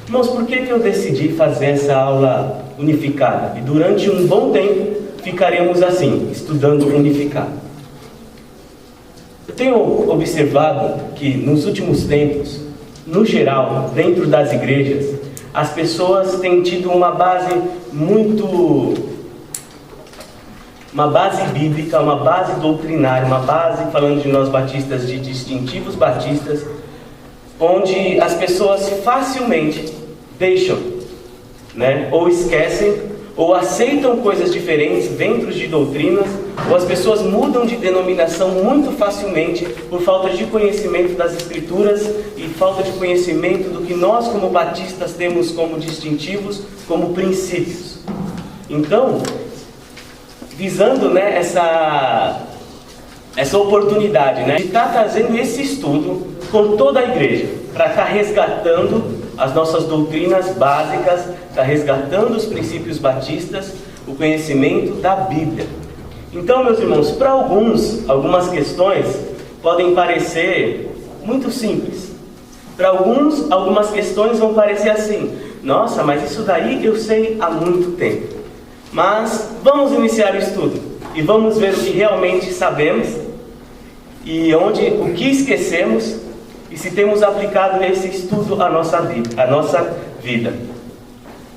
Irmãos, por que eu decidi fazer essa aula unificada? E durante um bom tempo ficaremos assim, estudando unificado. Eu tenho observado que nos últimos tempos, no geral, dentro das igrejas, as pessoas têm tido uma base bíblica, uma base doutrinária, uma base, falando de nós batistas, de distintivos batistas, onde as pessoas facilmente deixam, ou esquecem, ou aceitam coisas diferentes dentro de doutrinas, ou as pessoas mudam de denominação muito facilmente por falta de conhecimento das Escrituras e falta de conhecimento do que nós como batistas temos como distintivos, como princípios. Então, visando essa oportunidade de estar trazendo esse estudo com toda a igreja, para estar resgatando as nossas doutrinas básicas, está resgatando os princípios batistas, o conhecimento da Bíblia. Então, meus irmãos, para algumas questões podem parecer muito simples. Para algumas questões vão parecer assim: nossa, mas isso daí eu sei há muito tempo. Mas vamos iniciar o estudo e vamos ver o que realmente sabemos e o que esquecemos, e se temos aplicado esse estudo à nossa vida.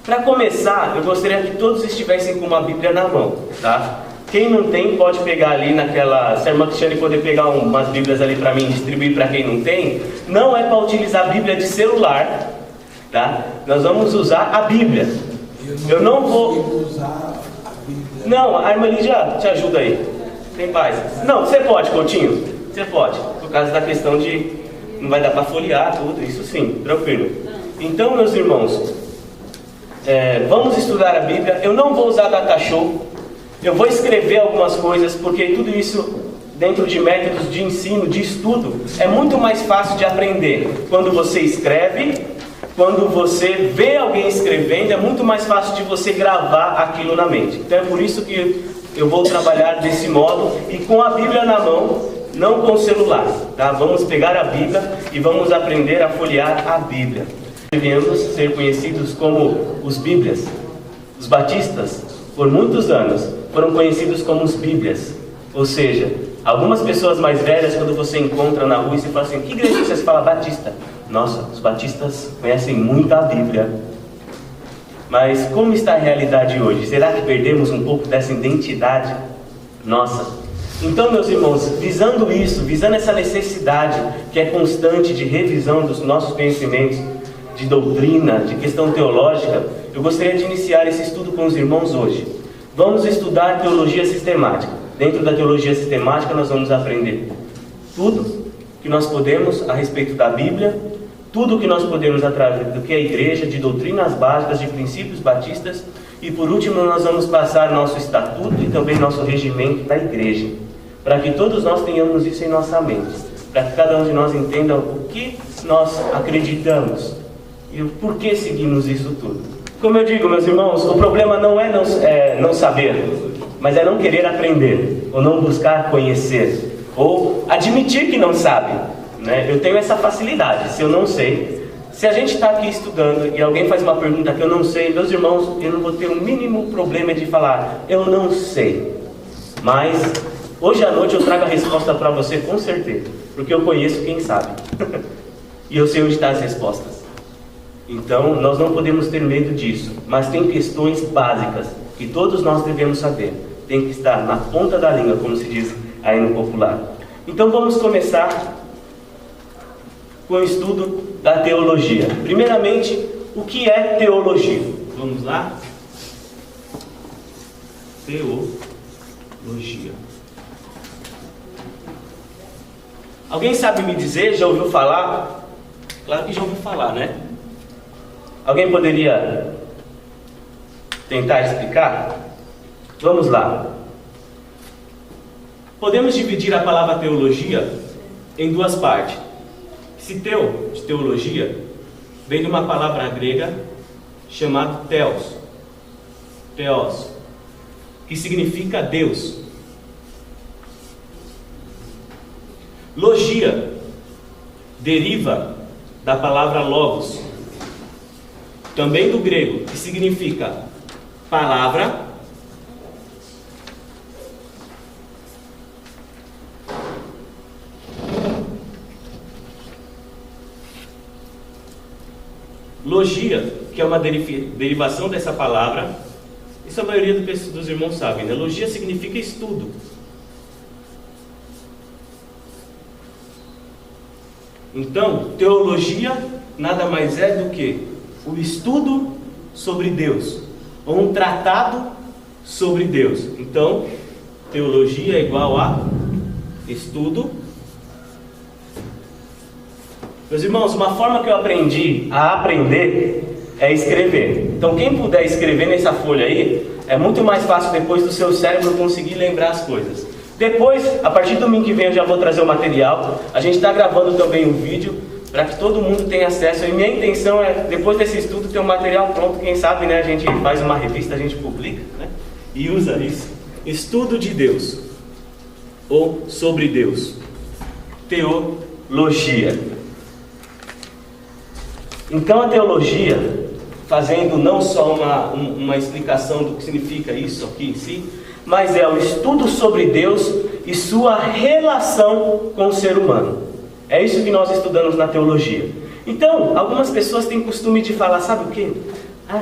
Para começar, eu gostaria que todos estivessem com uma Bíblia na mão, tá? Quem não tem, pode pegar ali se a irmã Cristiane poder pegar umas Bíblias ali para mim e distribuir para quem não tem. Não é para utilizar a Bíblia de celular, tá? Nós vamos usar a Bíblia. Eu não vou usar a Bíblia. Não, a irmã Lídia te ajuda aí. Tem paz. Não, você pode, Coutinho. Você pode, por causa da questão de não vai dar para folhear tudo, isso sim, tranquilo. Então, meus irmãos, vamos estudar a Bíblia. Eu não vou usar data show, eu vou escrever algumas coisas, porque tudo isso, dentro de métodos de ensino, de estudo, é muito mais fácil de aprender. Quando você escreve, quando você vê alguém escrevendo, é muito mais fácil de você gravar aquilo na mente. Então é por isso que eu vou trabalhar desse modo, e com a Bíblia na mão, não com o celular, tá? Vamos pegar a Bíblia e vamos aprender a folhear a Bíblia. Devemos ser conhecidos como os Bíblias. Os batistas, por muitos anos, foram conhecidos como os Bíblias. Ou seja, algumas pessoas mais velhas, quando você encontra na rua e você fala assim: que igreja você fala? Batista. Nossa, os batistas conhecem muito a Bíblia. Mas como está a realidade hoje? Será que perdemos um pouco dessa identidade nossa? Então, meus irmãos, visando isso, visando essa necessidade que é constante de revisão dos nossos conhecimentos, de doutrina, de questão teológica, eu gostaria de iniciar esse estudo com os irmãos hoje. Vamos estudar teologia sistemática. Dentro da teologia sistemática nós vamos aprender tudo que nós podemos a respeito da Bíblia, tudo que nós podemos através do que é a igreja, de doutrinas básicas, de princípios batistas, e por último nós vamos passar nosso estatuto e também nosso regimento da igreja, para que todos nós tenhamos isso em nossa mente, para que cada um de nós entenda o que nós acreditamos e o porquê seguimos isso tudo. Como eu digo, meus irmãos, o problema não é não saber, mas é não querer aprender, ou não buscar conhecer, ou admitir que não sabe. Eu tenho essa facilidade. Se eu não sei, se a gente está aqui estudando e alguém faz uma pergunta que eu não sei, meus irmãos, eu não vou ter o mínimo problema de falar: eu não sei. Mas hoje à noite eu trago a resposta para você com certeza, porque eu conheço quem sabe e eu sei onde estão as respostas. Então nós não podemos ter medo disso, mas tem questões básicas que todos nós devemos saber, tem que estar na ponta da língua, como se diz aí no popular. Então vamos começar com o estudo da teologia. Primeiramente, o que é teologia? Vamos lá? Teologia. Alguém sabe me dizer? Já ouviu falar? Claro que já ouviu falar, né? Alguém poderia tentar explicar? Vamos lá. Podemos dividir a palavra teologia em duas partes. Teo, de teologia, vem de uma palavra grega chamada theos, que significa Deus. Logia deriva da palavra logos, também do grego, que significa palavra, logia, que é uma derivação dessa palavra. Isso a maioria dos irmãos sabem, né? Logia significa estudo. Então, teologia nada mais é do que o estudo sobre Deus, ou um tratado sobre Deus. Então, teologia é igual a estudo. Meus irmãos, uma forma que eu aprendi a aprender é escrever. Então, quem puder escrever nessa folha aí, é muito mais fácil depois do seu cérebro conseguir lembrar as coisas. Depois, a partir do domingo que vem, eu já vou trazer o material. A gente está gravando também um vídeo para que todo mundo tenha acesso. E minha intenção é, depois desse estudo, ter um material pronto. Quem sabe, né, a gente faz uma revista, a gente publica, né, e usa isso. Estudo de Deus, ou sobre Deus. Teologia. Então, a teologia, fazendo não só uma explicação do que significa isso aqui em si, mas é o estudo sobre Deus e sua relação com o ser humano. É isso que nós estudamos na teologia. Então, algumas pessoas têm costume de falar, sabe o quê?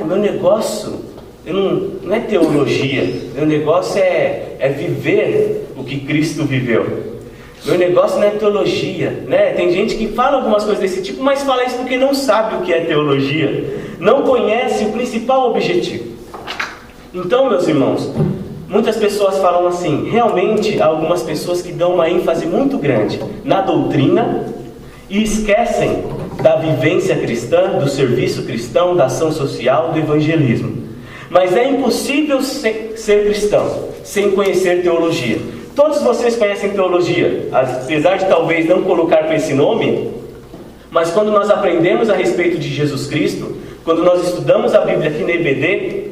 Meu negócio não é teologia, meu negócio é viver o que Cristo viveu. Meu negócio não é teologia, né? Tem gente que fala algumas coisas desse tipo, mas fala isso porque não sabe o que é teologia, não conhece o principal objetivo. Então, meus irmãos, muitas pessoas falam assim, realmente há algumas pessoas que dão uma ênfase muito grande na doutrina e esquecem da vivência cristã, do serviço cristão, da ação social, do evangelismo. Mas é impossível ser cristão sem conhecer teologia. Todos vocês conhecem teologia, apesar de talvez não colocar com esse nome, mas quando nós aprendemos a respeito de Jesus Cristo, quando nós estudamos a Bíblia aqui na EBD,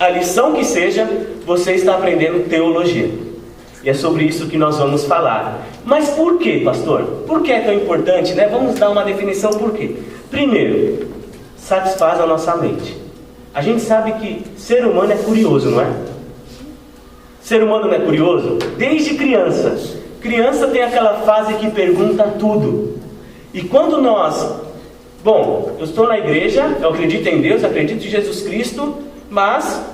a lição que seja, você está aprendendo teologia. E é sobre isso que nós vamos falar. Mas por quê, pastor? Por que é tão importante, né? Vamos dar uma definição por quê. Primeiro, satisfaz a nossa mente. A gente sabe que ser humano é curioso, não é? Ser humano não é curioso? Desde criança. Criança tem aquela fase que pergunta tudo. E quando nós... Bom, eu estou na igreja, eu acredito em Deus, acredito em Jesus Cristo, mas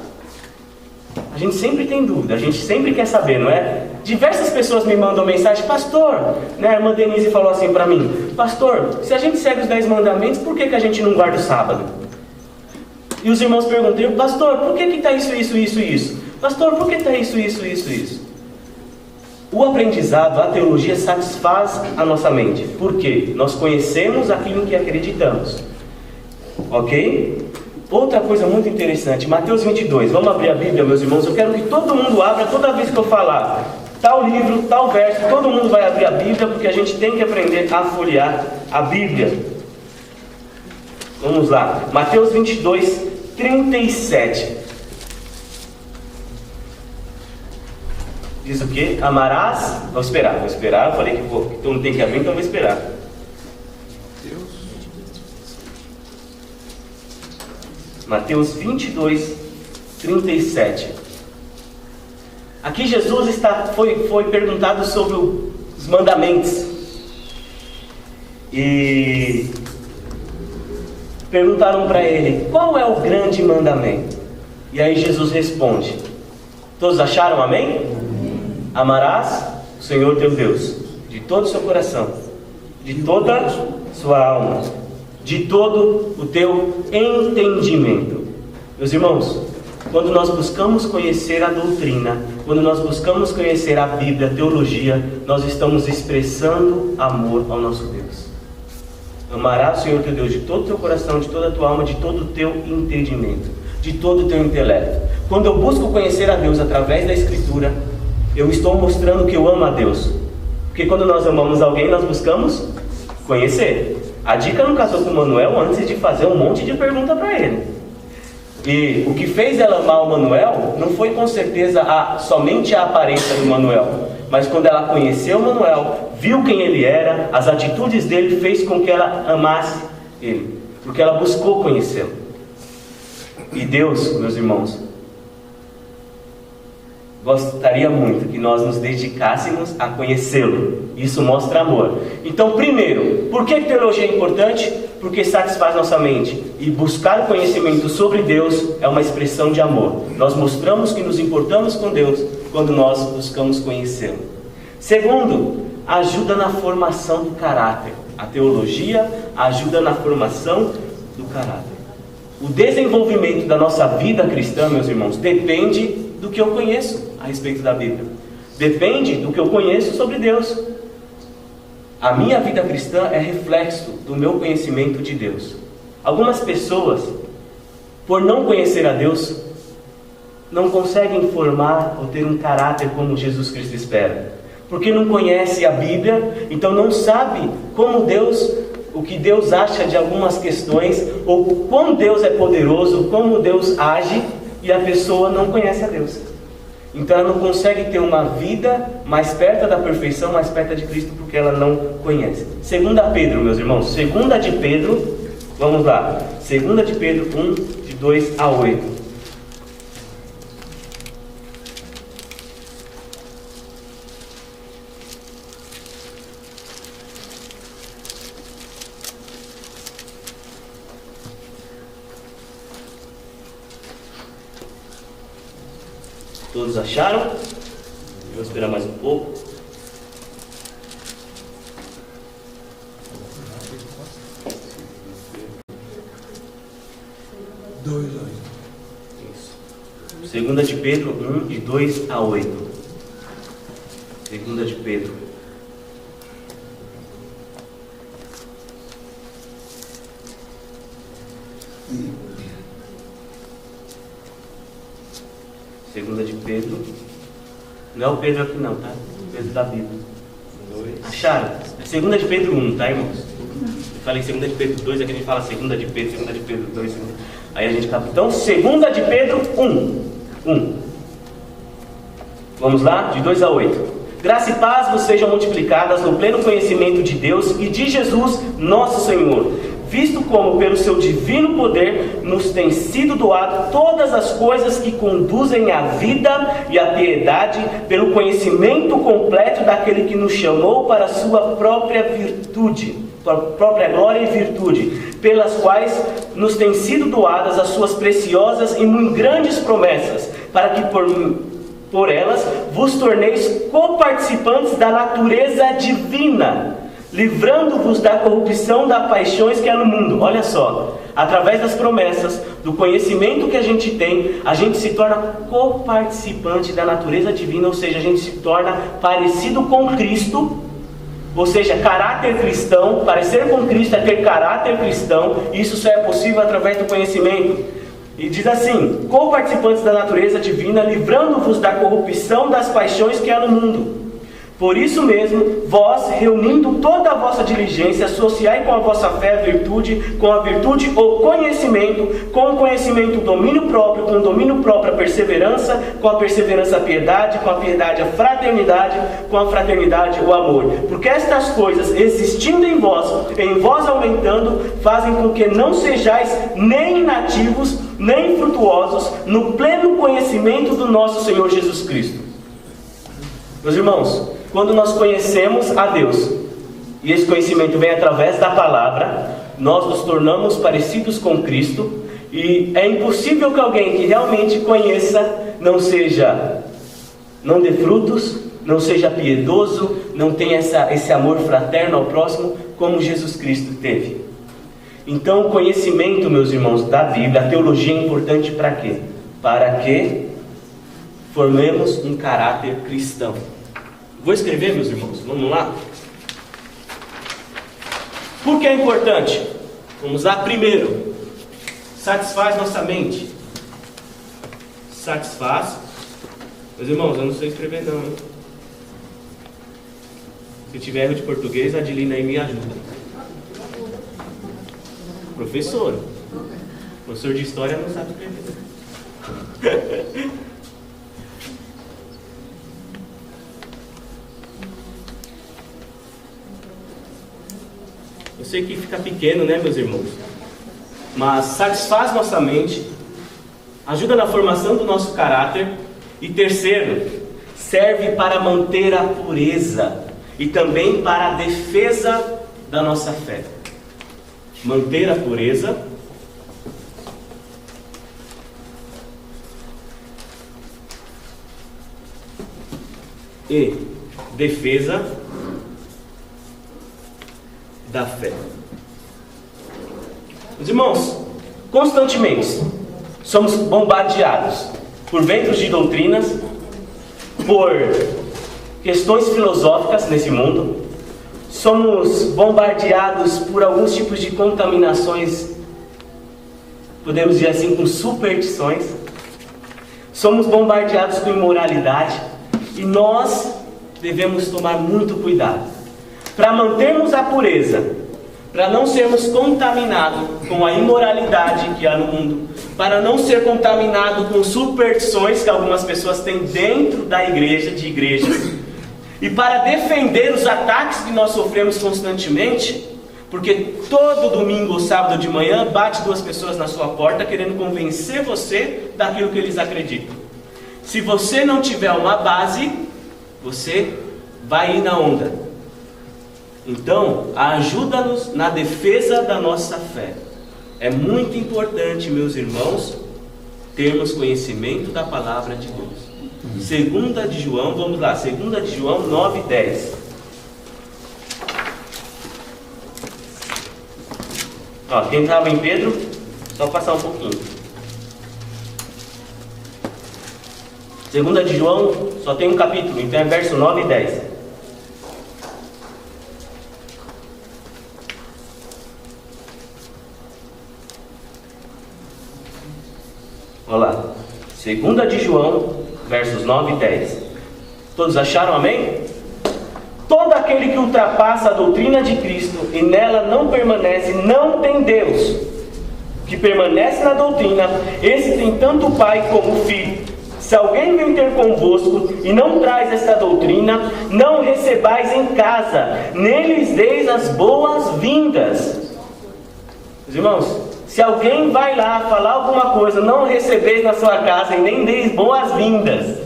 a gente sempre tem dúvida, a gente sempre quer saber, não é? Diversas pessoas me mandam mensagem, pastor, né? A irmã Denise falou assim para mim, pastor, se a gente segue os 10 mandamentos, por que a gente não guarda o sábado? E os irmãos perguntam, pastor, por que está isso, isso, isso, isso? Pastor, por que está isso, isso, isso, isso? O aprendizado, a teologia satisfaz a nossa mente. Por quê? Nós conhecemos aquilo em que acreditamos. Ok? Outra coisa muito interessante, Mateus 22. Vamos abrir a Bíblia, meus irmãos. Eu quero que todo mundo abra toda vez que eu falar tal livro, tal verso. Todo mundo vai abrir a Bíblia, porque a gente tem que aprender a folhear a Bíblia. Vamos lá. Mateus 22, 37. Diz o que? Amarás... Vou esperar. Eu falei que todo mundo tem que abrir, então vou esperar. Mateus 22, 37. Aqui Jesus foi perguntado sobre os mandamentos. E perguntaram para ele, qual é o grande mandamento? E aí Jesus responde. Todos acharam amém? Amarás o Senhor teu Deus de todo o seu coração, de toda a sua alma, de todo o teu entendimento. Meus irmãos, quando nós buscamos conhecer a doutrina, quando nós buscamos conhecer a Bíblia, a teologia, nós estamos expressando amor ao nosso Deus. Amarás o Senhor teu Deus de todo o teu coração, de toda a tua alma, de todo o teu entendimento, de todo o teu intelecto. Quando eu busco conhecer a Deus através da Escritura, eu estou mostrando que eu amo a Deus. Porque quando nós amamos alguém, nós buscamos conhecer. A Dica não casou com o Manuel antes de fazer um monte de pergunta para ele. E o que fez ela amar o Manuel não foi com certeza somente a aparência do Manuel, mas quando ela conheceu o Manuel, viu quem ele era, as atitudes dele fez com que ela amasse ele, porque ela buscou conhecê-lo. E Deus, meus irmãos, gostaria muito que nós nos dedicássemos a conhecê-lo. Isso mostra amor. Então, primeiro, por que teologia é importante? Porque satisfaz nossa mente. E buscar o conhecimento sobre Deus é uma expressão de amor. Nós mostramos que nos importamos com Deus quando nós buscamos conhecê-lo. Segundo, ajuda na formação do caráter. A teologia ajuda na formação do caráter. O desenvolvimento da nossa vida cristã, meus irmãos, depende do que eu conheço a respeito da Bíblia. Depende do que eu conheço sobre Deus. A minha vida cristã é reflexo do meu conhecimento de Deus. Algumas pessoas, por não conhecer a Deus, não conseguem formar ou ter um caráter como Jesus Cristo espera. Porque não conhece a Bíblia, então não sabe como Deus, o que Deus acha de algumas questões, ou como Deus é poderoso, como Deus age, e a pessoa não conhece a Deus. Então ela não consegue ter uma vida mais perto da perfeição, mais perto de Cristo, porque ela não conhece. 2 Pedro, meus irmãos, 2 de Pedro, vamos lá, 2 de Pedro 1, de 2 a 8. Todos acharam? Vou esperar mais um pouco. Isso. 2 de Pedro 1, de 2 a 8. 2 de Pedro. Segunda de Pedro. Não é o Pedro aqui não, tá? O Pedro da Bíblia. Acharam? É 2 de Pedro 1, tá, irmãos? Eu falei 2 de Pedro 2, aqui a gente fala 2 de Pedro, 2 de Pedro 2. Aí a gente acaba. Então, 2 de Pedro 1. Vamos lá? De 2 a 8. Graça e paz vos sejam multiplicadas no pleno conhecimento de Deus e de Jesus, nosso Senhor, visto como pelo seu divino poder nos tem sido doado todas as coisas que conduzem à vida e à piedade, pelo conhecimento completo daquele que nos chamou para a sua própria virtude, para a própria glória e virtude, pelas quais nos têm sido doadas as suas preciosas e muito grandes promessas, para que por elas vos torneis coparticipantes da natureza divina, livrando-vos da corrupção das paixões que há no mundo. Olha só, através das promessas, do conhecimento que a gente tem, a gente se torna coparticipante da natureza divina, ou seja, a gente se torna parecido com Cristo, ou seja, caráter cristão. Parecer com Cristo é ter caráter cristão, e isso só é possível através do conhecimento. E diz assim: coparticipantes da natureza divina, livrando-vos da corrupção das paixões que há no mundo. Por isso mesmo, vós, reunindo toda a vossa diligência, associai com a vossa fé a virtude, com a virtude o conhecimento, com o conhecimento o domínio próprio, com o domínio próprio a perseverança, com a perseverança a piedade, com a piedade a fraternidade, com a fraternidade o amor. Porque estas coisas, existindo em vós aumentando, fazem com que não sejais nem inativos, nem infrutuosos no pleno conhecimento do nosso Senhor Jesus Cristo. Meus irmãos, quando nós conhecemos a Deus, e esse conhecimento vem através da palavra, nós nos tornamos parecidos com Cristo, e é impossível que alguém que realmente conheça não dê frutos, não seja piedoso, não tenha esse amor fraterno ao próximo, como Jesus Cristo teve. Então, o conhecimento, meus irmãos, da Bíblia, a teologia é importante para quê? Para que formemos um caráter cristão. Vou escrever, meus irmãos, vamos lá? Por que é importante? Vamos lá. Primeiro, satisfaz nossa mente. Satisfaz. Meus irmãos, eu não sei escrever não, hein? Se tiver erro de português, a Adilina aí me ajuda. Professor de história não sabe escrever. Eu sei que fica pequeno, né, meus irmãos? Mas satisfaz nossa mente ajuda na formação do nosso caráter. E terceiro, serve para manter a pureza e também para a defesa da nossa fé. Manter a pureza e defesa da fé. Meus irmãos, constantemente somos bombardeados por ventos de doutrinas, por questões filosóficas nesse mundo. Somos bombardeados por alguns tipos de contaminações, podemos dizer assim, com superstições. Somos bombardeados com imoralidade. E nós devemos tomar muito cuidado para mantermos a pureza, para não sermos contaminados com a imoralidade que há no mundo, para não ser contaminado com superstições que algumas pessoas têm dentro da igreja, de igrejas, e para defender os ataques que nós sofremos constantemente, porque todo domingo ou sábado de manhã bate duas pessoas na sua porta querendo convencer você daquilo que eles acreditam. Se você não tiver uma base, você vai ir na onda. Então, ajuda-nos na defesa da nossa fé. É muito importante, meus irmãos, termos conhecimento da palavra de Deus. Segunda de João, vamos lá, 2 de João 9:10. Ó, quem estava em Pedro, só passar um pouquinho. 2 de João, só tem um capítulo, então é verso 9 e 10. Olha lá. 2 de João, versos 9 e 10. Todos acharam, amém? Todo aquele que ultrapassa a doutrina de Cristo e nela não permanece, não tem Deus. Que permanece na doutrina, esse tem tanto o Pai como o Filho. Se alguém vem ter convosco e não traz esta doutrina, não recebais em casa, neles deis as boas-vindas. Meus irmãos, se alguém vai lá falar alguma coisa, não recebeis na sua casa e nem deis boas-vindas.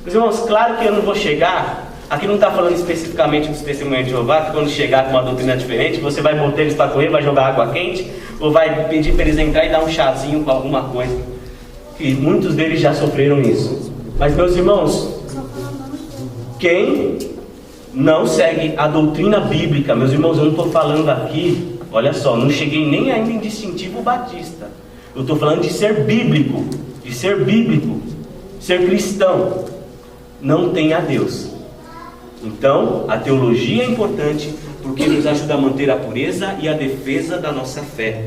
Meus irmãos, claro que eu não vou chegar, aqui não está falando especificamente dos testemunhos de Jeová, que quando chegar com uma doutrina diferente, você vai botar eles para correr, vai jogar água quente, ou vai pedir para eles entrar e dar um chazinho com alguma coisa. E muitos deles já sofreram isso. Mas, meus irmãos, quem não segue a doutrina bíblica, meus irmãos, eu não estou falando aqui, olha só, não cheguei nem ainda em distintivo batista. Eu estou falando de ser bíblico, ser cristão. Não tem a Deus. Então, a teologia é importante porque nos ajuda a manter a pureza e a defesa da nossa fé.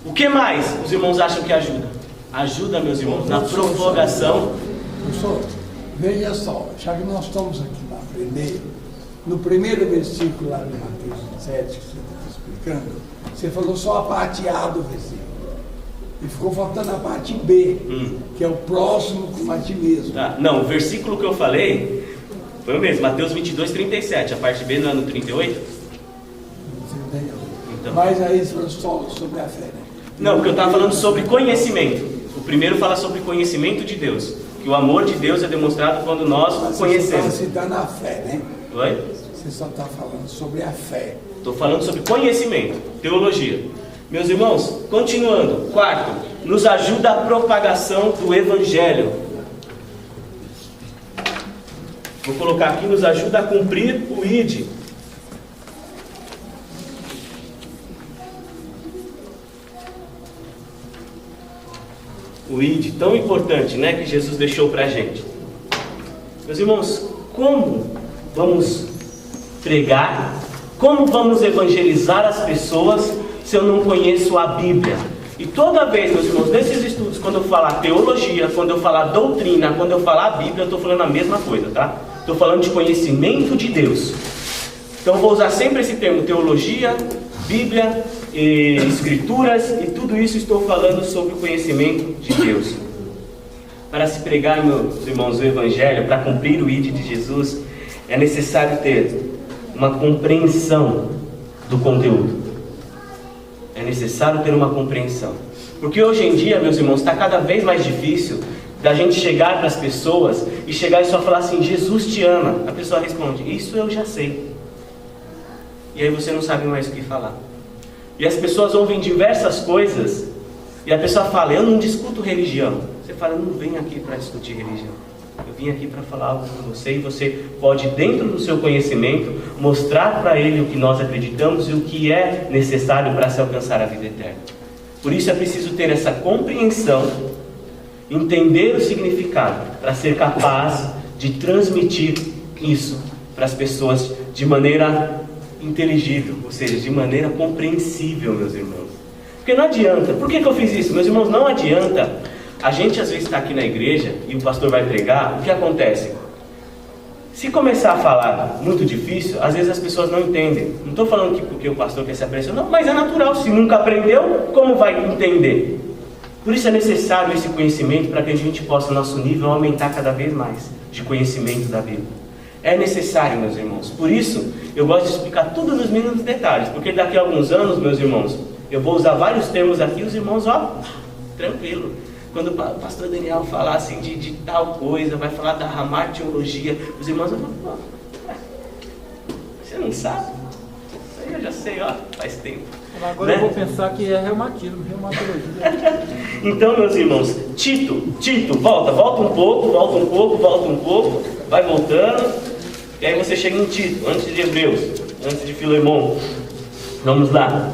O que mais os irmãos acham que ajuda? Ajuda, meus irmãos, na propagação. Professor, veja só, já que nós estamos aqui para aprender, no primeiro versículo lá de Mateus 7, que você está explicando, você falou só a parte A do versículo. E ficou faltando a parte B, que é o próximo como a ti mesmo. Tá. Não, o versículo que eu falei foi o mesmo, Mateus 22:37. A parte B não é no 38? Então. Mas aí você falou só sobre a fé, né? Não, porque eu estava falando sobre conhecimento. O primeiro fala sobre conhecimento de Deus. Que o amor de Deus é demonstrado quando nós o conhecemos. Você está citando a fé, né? Oi? Você só está falando sobre a fé. Estou falando sobre conhecimento, teologia. Meus irmãos, continuando. Quarto, nos ajuda a propagação do Evangelho. Vou colocar aqui, nos ajuda a cumprir o ID. O ID tão importante, né, que Jesus deixou para a gente. Meus irmãos, como vamos pregar, como vamos evangelizar as pessoas se eu não conheço a Bíblia? E toda vez, meus irmãos, nesses estudos, quando eu falar teologia, quando eu falar doutrina, quando eu falar a Bíblia, eu estou falando a mesma coisa, tá? Estou falando de conhecimento de Deus. Então eu vou usar sempre esse termo, teologia, Bíblia, Escrituras, e tudo isso estou falando sobre o conhecimento de Deus. Para se pregar, meus irmãos, o Evangelho, para cumprir o ID de Jesus, é necessário ter uma compreensão do conteúdo. É necessário ter uma compreensão. Porque hoje em dia, meus irmãos, está cada vez mais difícil da gente chegar para as pessoas e chegar e só falar assim: Jesus te ama. A pessoa responde: isso eu já sei. E aí você não sabe mais o que falar. E as pessoas ouvem diversas coisas e a pessoa fala: eu não discuto religião. Você fala: eu não venho aqui para discutir religião. Eu vim aqui para falar algo com você, e você pode, dentro do seu conhecimento, mostrar para ele o que nós acreditamos e o que é necessário para se alcançar a vida eterna. Por isso é preciso ter essa compreensão, entender o significado, para ser capaz de transmitir isso para as pessoas de maneira inteligível, ou seja, de maneira compreensível, meus irmãos. Porque não adianta. Por que eu fiz isso? Meus irmãos, não adianta a gente às vezes está aqui na igreja e o pastor vai pregar. O que acontece? Se começar a falar muito difícil, às vezes as pessoas não entendem. Não estou falando que porque o pastor quer se apressar, não, mas é natural. Se nunca aprendeu, como vai entender? Por isso é necessário esse conhecimento, para que a gente possa, nosso nível, aumentar cada vez mais de conhecimento da Bíblia. É necessário, meus irmãos. Por isso, eu gosto de explicar tudo nos mínimos detalhes, porque daqui a alguns anos, meus irmãos, eu vou usar vários termos aqui, os irmãos, ó, tranquilo. Quando o pastor Daniel falar assim de tal coisa, vai falar da ramartiologia, os irmãos vão falar: você não sabe? Isso aí eu já sei, ó, faz tempo. Agora, né? Eu vou pensar que é reumatismo, reumatologia. Então, meus irmãos, Tito, volta um pouco, vai voltando, e aí você chega em Tito, antes de Hebreus, antes de Filemão. Vamos lá.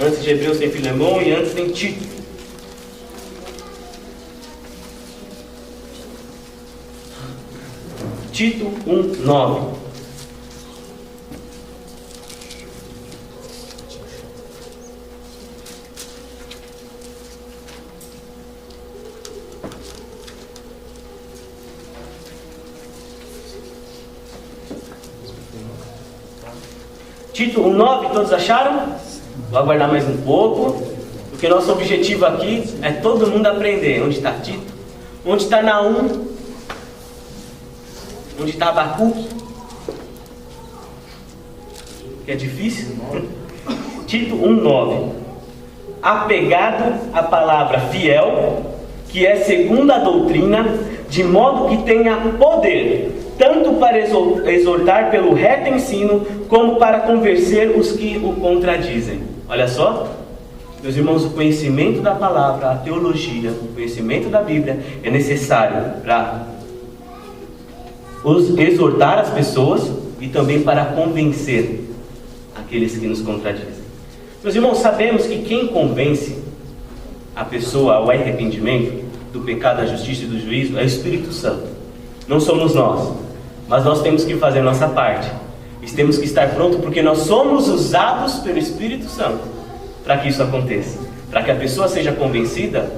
Antes de Hebreus tem Filemão e antes tem Tito. Tito 1:9. Tito 1:9, todos acharam? Vou aguardar mais um pouco, porque nosso objetivo aqui é todo mundo aprender. Onde está Tito? Onde está Naum? Onde está Abacuque? Que é difícil? Tito 1:9. Apegado à palavra fiel, que é segundo a doutrina, de modo que tenha poder, tanto para exortar pelo reto ensino, como para convencer os que o contradizem. Olha só, meus irmãos, o conhecimento da palavra, a teologia, o conhecimento da Bíblia é necessário para exortar as pessoas e também para convencer aqueles que nos contradizem. Meus irmãos, sabemos que quem convence a pessoa ao arrependimento do pecado, da justiça e do juízo é o Espírito Santo. Não somos nós, mas nós temos que fazer nossa parte. E temos que estar prontos, porque nós somos usados pelo Espírito Santo para que isso aconteça. Para que a pessoa seja convencida,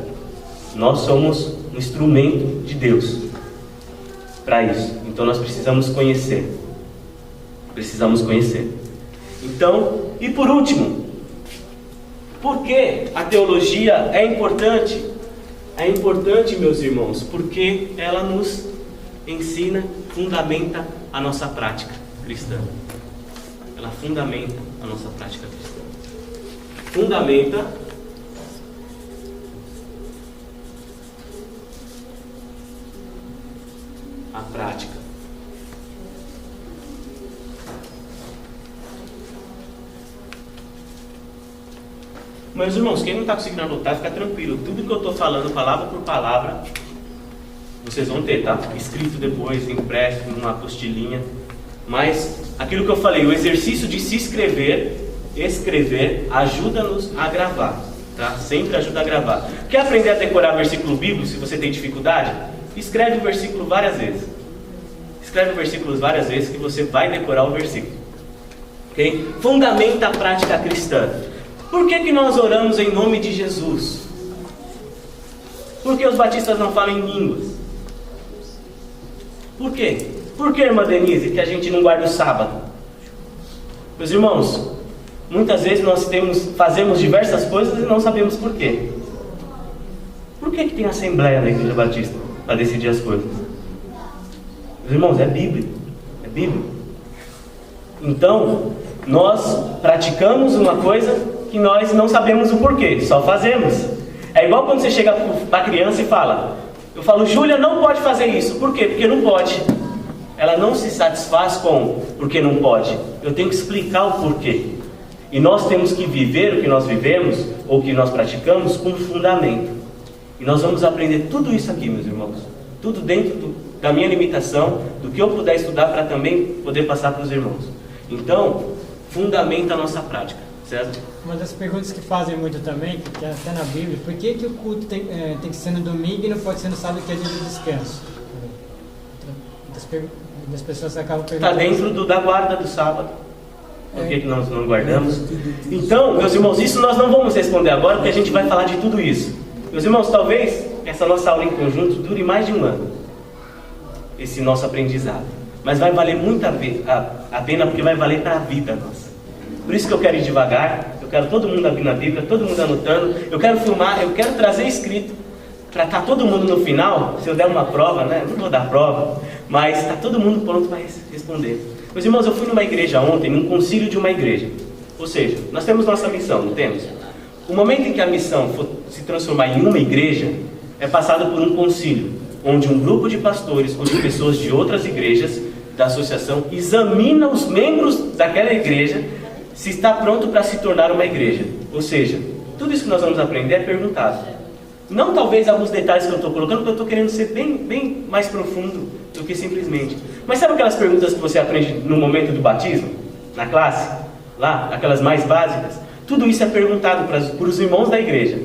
nós somos um instrumento de Deus para isso. Então nós precisamos conhecer. Então, e por último, por que a teologia é importante? É importante, meus irmãos, porque ela nos ensina, fundamenta a nossa prática cristã. Ela fundamenta a nossa prática cristã. Fundamenta a prática. Meus irmãos, quem não está conseguindo anotar, fica tranquilo. Tudo que eu estou falando, palavra por palavra, vocês vão ter, tá? Escrito depois, impresso, numa apostilinha. Mas aquilo que eu falei, o exercício de se escrever, ajuda-nos a gravar, tá? Sempre ajuda a gravar. Quer aprender a decorar versículo bíblico, se você tem dificuldade? Escreve o versículo várias vezes. Escreve versículos várias vezes que você vai decorar o versículo. Ok? Fundamenta a prática cristã. Por que nós oramos em nome de Jesus? Por que os batistas não falam em línguas? Por quê? Por que, irmã Denise, que a gente não guarda o sábado? Meus irmãos, muitas vezes nós fazemos diversas coisas e não sabemos por quê. Por que tem assembleia na Igreja Batista para decidir as coisas? Meus irmãos, é bíblico. É bíblico. Então, nós praticamos uma coisa que nós não sabemos o porquê, só fazemos. É igual quando você chega para a criança e fala, eu falo, Júlia não pode fazer isso. Por quê? Porque não pode. Ela não se satisfaz com porque não pode. Eu tenho que explicar o porquê. E nós temos que viver o que nós vivemos, ou o que nós praticamos, com fundamento. E nós vamos aprender tudo isso aqui, meus irmãos. Tudo dentro da minha limitação, do que eu puder estudar para também poder passar para os irmãos. Então, fundamenta a nossa prática, certo? Uma das perguntas que fazem muito também, que é até na Bíblia, por que o culto tem que ser no domingo e não pode ser no sábado, que é dia de descanso? Das pessoas acabam perguntando. Está dentro da guarda do sábado. Por que nós não guardamos? Então, meus irmãos, isso nós não vamos responder agora, porque a gente vai falar de tudo isso. Meus irmãos, talvez essa nossa aula em conjunto dure mais de um ano, esse nosso aprendizado. Mas vai valer muito a pena, porque vai valer para a vida nossa. Por isso que eu quero ir devagar, eu quero todo mundo abrindo a Bíblia, todo mundo anotando, eu quero filmar, eu quero trazer escrito, para estar todo mundo no final, se eu der uma prova, né? Não vou dar prova, mas está todo mundo pronto para responder. Meus irmãos, eu fui numa igreja ontem, num concílio de uma igreja. Ou seja, nós temos nossa missão, não temos? O momento em que a missão for se transformar em uma igreja, é passado por um concílio, onde um grupo de pastores ou de pessoas de outras igrejas da associação examina os membros daquela igreja se está pronto para se tornar uma igreja. Ou seja, tudo isso que nós vamos aprender é perguntado. Não talvez alguns detalhes que eu estou colocando, porque eu estou querendo ser bem mais profundo do que simplesmente. Mas sabe aquelas perguntas que você aprende no momento do batismo? Na classe? Lá? Aquelas mais básicas? Tudo isso é perguntado para os irmãos da igreja.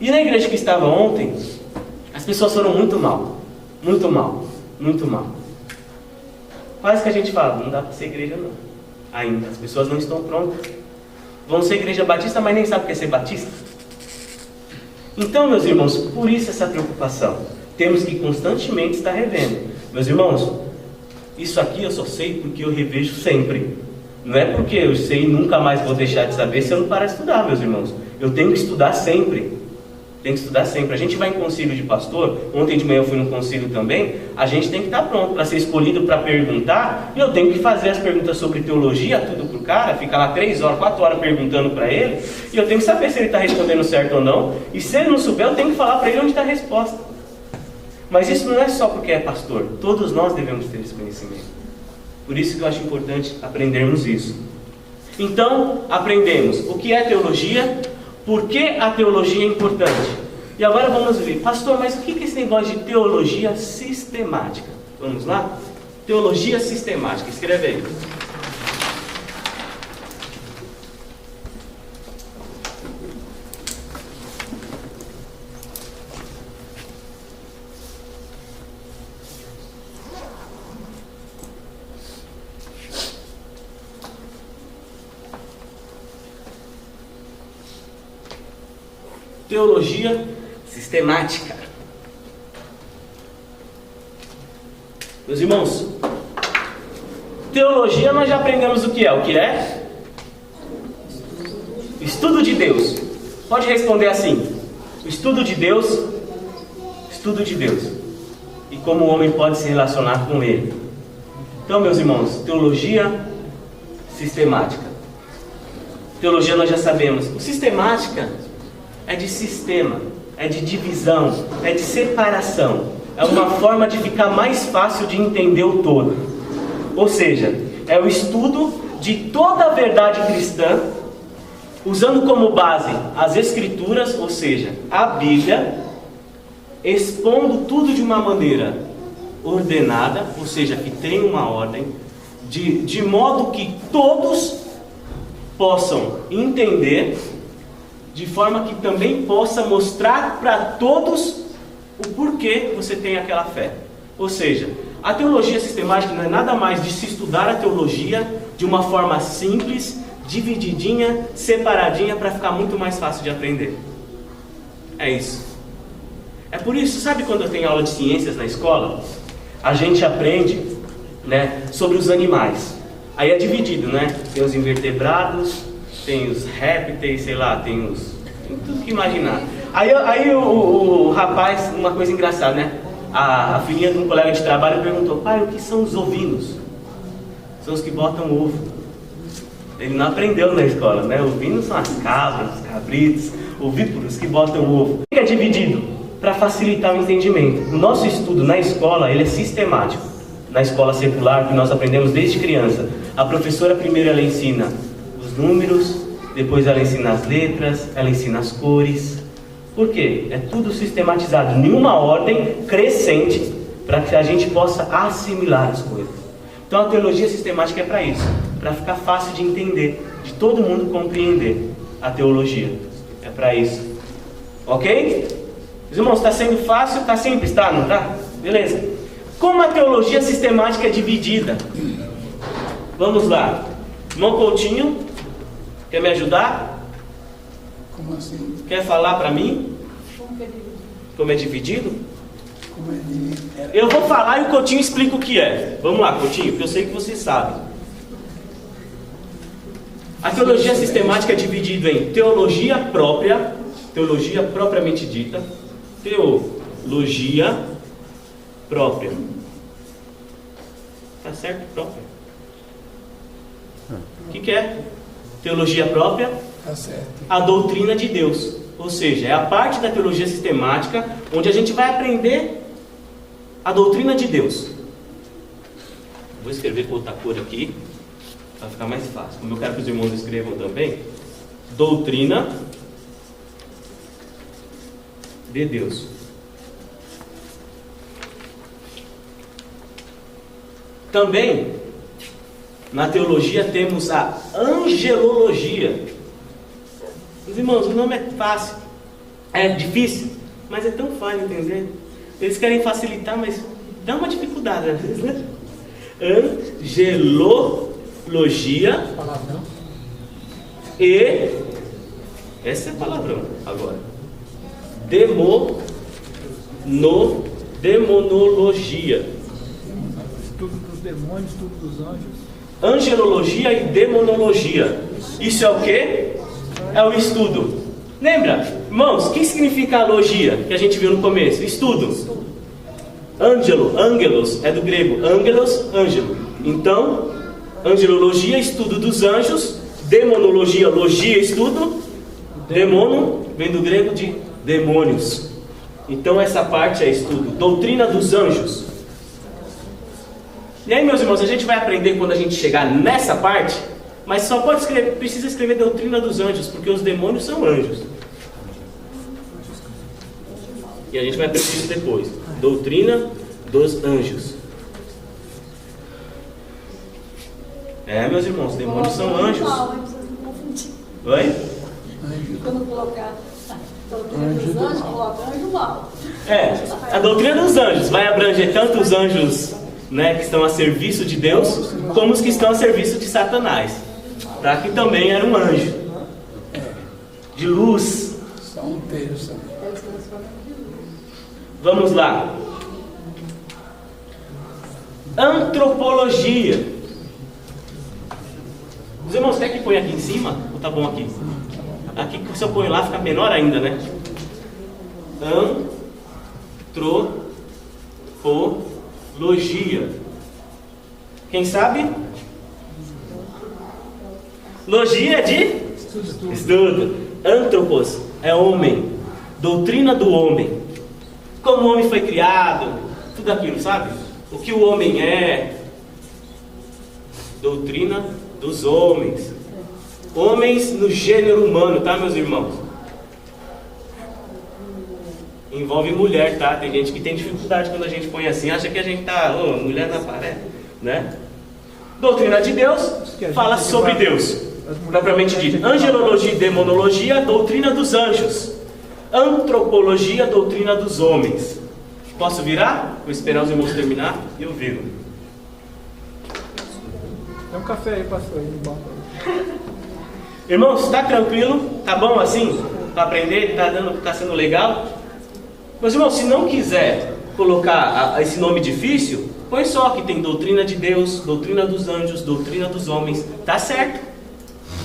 E na igreja que estava ontem, as pessoas foram muito mal. Muito mal. Muito mal. Quase que a gente fala, não dá para ser igreja não. Ainda, as pessoas não estão prontas. Vão ser igreja batista, mas nem sabem o que é ser batista. Então, meus irmãos, por isso essa preocupação. Temos que constantemente estar revendo. Meus irmãos, isso aqui eu só sei porque eu revejo sempre. Não é porque eu sei e nunca mais vou deixar de saber se eu não parar de estudar, meus irmãos. Eu tenho que estudar sempre. Tem que estudar sempre. A gente vai em concílio de pastor, ontem de manhã eu fui no concílio também, a gente tem que estar pronto para ser escolhido para perguntar, e eu tenho que fazer as perguntas sobre teologia, tudo pro cara, ficar lá 3 horas, 4 horas perguntando para ele, e eu tenho que saber se ele está respondendo certo ou não, e se ele não souber, eu tenho que falar para ele onde está a resposta. Mas isso não é só porque é pastor, todos nós devemos ter esse conhecimento. Por isso que eu acho importante aprendermos isso. Então, aprendemos o que é teologia, por que a teologia é importante. E agora vamos ver, pastor, mas o que é esse negócio de teologia sistemática? Vamos lá? Teologia sistemática, escreve aí. Teologia sistemática. Meus irmãos, teologia nós já aprendemos o que é. O que é? Estudo de Deus. Pode responder assim: o estudo de Deus. Estudo de Deus. E como o homem pode se relacionar com Ele. Então, meus irmãos, teologia sistemática. Teologia nós já sabemos. O sistemática é de sistema, é de divisão, é de separação. É uma forma de ficar mais fácil de entender o todo. Ou seja, é o estudo de toda a verdade cristã, usando como base as Escrituras, ou seja, a Bíblia, expondo tudo de uma maneira ordenada, ou seja, que tem uma ordem, de modo que todos possam entender, de forma que também possa mostrar para todos o porquê você tem aquela fé. Ou seja, a teologia sistemática não é nada mais de se estudar a teologia de uma forma simples, divididinha, separadinha, para ficar muito mais fácil de aprender. É isso. É por isso, sabe quando eu tenho aula de ciências na escola? A gente aprende, né, sobre os animais. Aí é dividido, né? Tem os invertebrados, tem os répteis, sei lá, tem tudo que imaginar. Aí o rapaz, uma coisa engraçada, né? A filhinha de um colega de trabalho perguntou: pai, o que são os ovinos? São os que botam ovo. Ele não aprendeu na escola, né? Ovinos são as cabras, os cabritos, ovíparos que botam ovo. Fica dividido para facilitar o entendimento. O nosso estudo na escola, ele é sistemático. Na escola secular, que nós aprendemos desde criança, a professora primeiro ela ensina os números, depois ela ensina as letras, ela ensina as cores. Por quê? É tudo sistematizado em uma ordem crescente para que a gente possa assimilar as coisas. Então a teologia sistemática é para isso, para ficar fácil de entender, de todo mundo compreender a teologia. É para isso. Ok? Meus irmãos, está sendo fácil? Está simples? Tá? Não tá? Beleza. Como a teologia sistemática é dividida? Vamos lá. Irmão Coutinho, quer me ajudar? Como assim? Quer falar para mim? Como é dividido? Como é dividido? Eu vou falar e o Coutinho explica o que é. Vamos lá, Coutinho, porque eu sei que você sabe. A teologia sistemática é dividida em teologia própria, teologia propriamente dita, teologia própria. Tá certo? Própria. O que é? Teologia própria? Tá certo. A doutrina de Deus. Ou seja, é a parte da teologia sistemática onde a gente vai aprender a doutrina de Deus. Vou escrever com outra cor aqui, para ficar mais fácil. Como eu quero que os irmãos escrevam também. Doutrina de Deus. Também, na teologia temos a angelologia. Meus irmãos, o nome é fácil. É difícil, mas é tão fácil entender. Eles querem facilitar, mas dá uma dificuldade às vezes, né? Angelologia. Palavrão. E essa é palavrão agora. Demonologia. Estudo dos demônios, estudo dos anjos. Angelologia e demonologia. Isso é o quê? É o estudo. Lembra, irmãos, o que significa a logia que a gente viu no começo? Estudo. Ângelo, ângelos, é do grego. Ângelos, ângelo. Então, angelologia, estudo dos anjos. Demonologia, logia, estudo. Demono, vem do grego de demônios. Então essa parte é estudo. Doutrina dos anjos. E aí, meus irmãos, a gente vai aprender quando a gente chegar nessa parte, mas só pode escrever, precisa escrever doutrina dos anjos, porque os demônios são anjos. E a gente vai aprender isso depois. Doutrina dos anjos. É, meus irmãos, os demônios são anjos. Oi? Quando colocar doutrina dos anjos, coloca anjo mal. É, a doutrina dos anjos vai abranger tanto os anjos, né, que estão a serviço de Deus, como os que estão a serviço de Satanás. Tá? Que também era um anjo de luz. São um terço. Vamos lá. Antropologia. Os irmãos querem que põe aqui em cima? Ou tá bom aqui? Aqui, se eu ponho lá, fica menor ainda, né? Antropologia. Quem sabe? Logia é de? Estudo. Antropos é homem. Doutrina do homem. Como o homem foi criado. Tudo aquilo, sabe? O que o homem é. Doutrina dos homens. Homens no gênero humano, tá, meus irmãos? Envolve mulher, tá? Tem gente que tem dificuldade quando a gente põe assim, acha que a gente tá, mulher na parede, né? Doutrina de Deus fala sobre Deus, propriamente dito. Angelologia e demonologia, doutrina dos anjos. Antropologia, doutrina dos homens. Posso virar? Vou esperar os irmãos terminar e eu viro. Tem um café aí, pastor, aí no banco. Irmãos, está tranquilo? Tá bom assim? Para aprender? Tá sendo legal? Meus irmãos, se não quiser colocar esse nome difícil, põe só que tem doutrina de Deus, doutrina dos anjos, doutrina dos homens. Tá certo.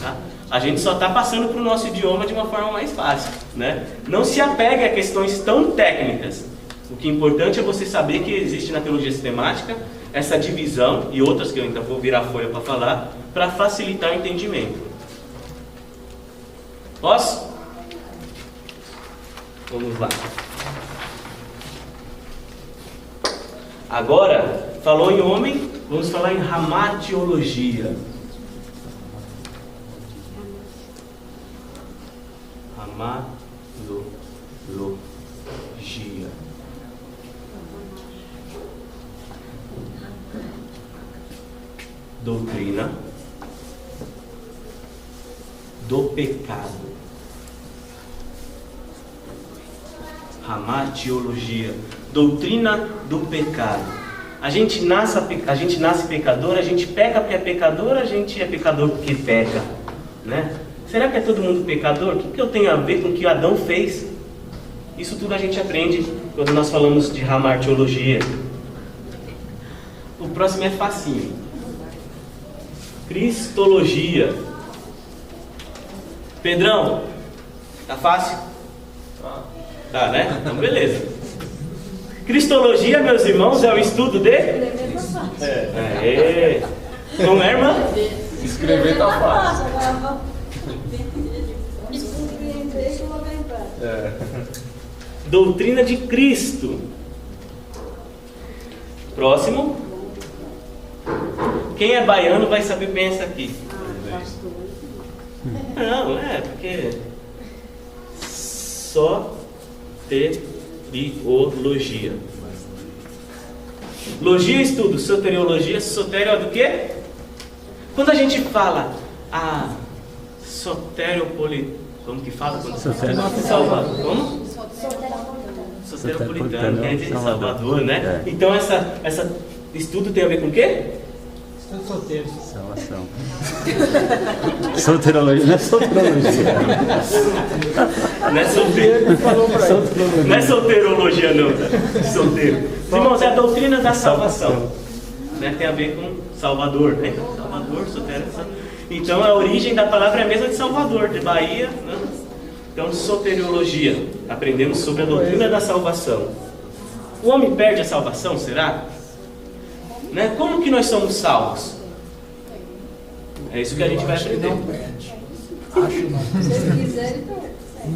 Tá? A gente só está passando para o nosso idioma de uma forma mais fácil, né? Não se apegue a questões tão técnicas. O que é importante é você saber que existe na teologia sistemática essa divisão, e outras que eu ainda vou virar a folha para falar, para facilitar o entendimento. Posso? Vamos lá. Agora, falou em homem, vamos falar em ramatiologia. Ramatiologia. Doutrina do pecado. Ramatiologia. Doutrina do pecado. A gente nasce pecador, a gente peca porque é pecador, a gente é pecador porque peca, né? Será que é todo mundo pecador? O que eu tenho a ver com o que Adão fez? Isso tudo a gente aprende quando nós falamos de ramatiologia. O próximo é facinho. Cristologia. Pedrão, tá fácil? Tá, né? Então beleza. Cristologia, meus irmãos, é o estudo de... Não é, irmã? Escrever tá fácil. Doutrina de Cristo. Próximo. Quem é baiano vai saber bem essa aqui. Não, porque soteriologia. Logia é estudo, soteriologia, sotério é do quê? Quando a gente fala como que fala? Salvador. Como? Soteropolitano, quer dizer Salvador, né? Então essa estudo tem a ver com o quê? Estudo solteiro. Salvação. Soterologia, não é soterologia. Não é solteiro. Não é soterologia, não. Solteiro. Irmãos, é a doutrina da salvação. Né? Tem a ver com Salvador, né? Salvador, solteiro. Então a origem da palavra é a mesma de Salvador, de Bahia. Né? Então, soteriologia. Aprendemos sobre a doutrina da salvação. O homem perde a salvação, será? Né? Como que nós somos salvos? É isso que a gente vai aprender. Não perde. Acho não. Se vocês quiserem,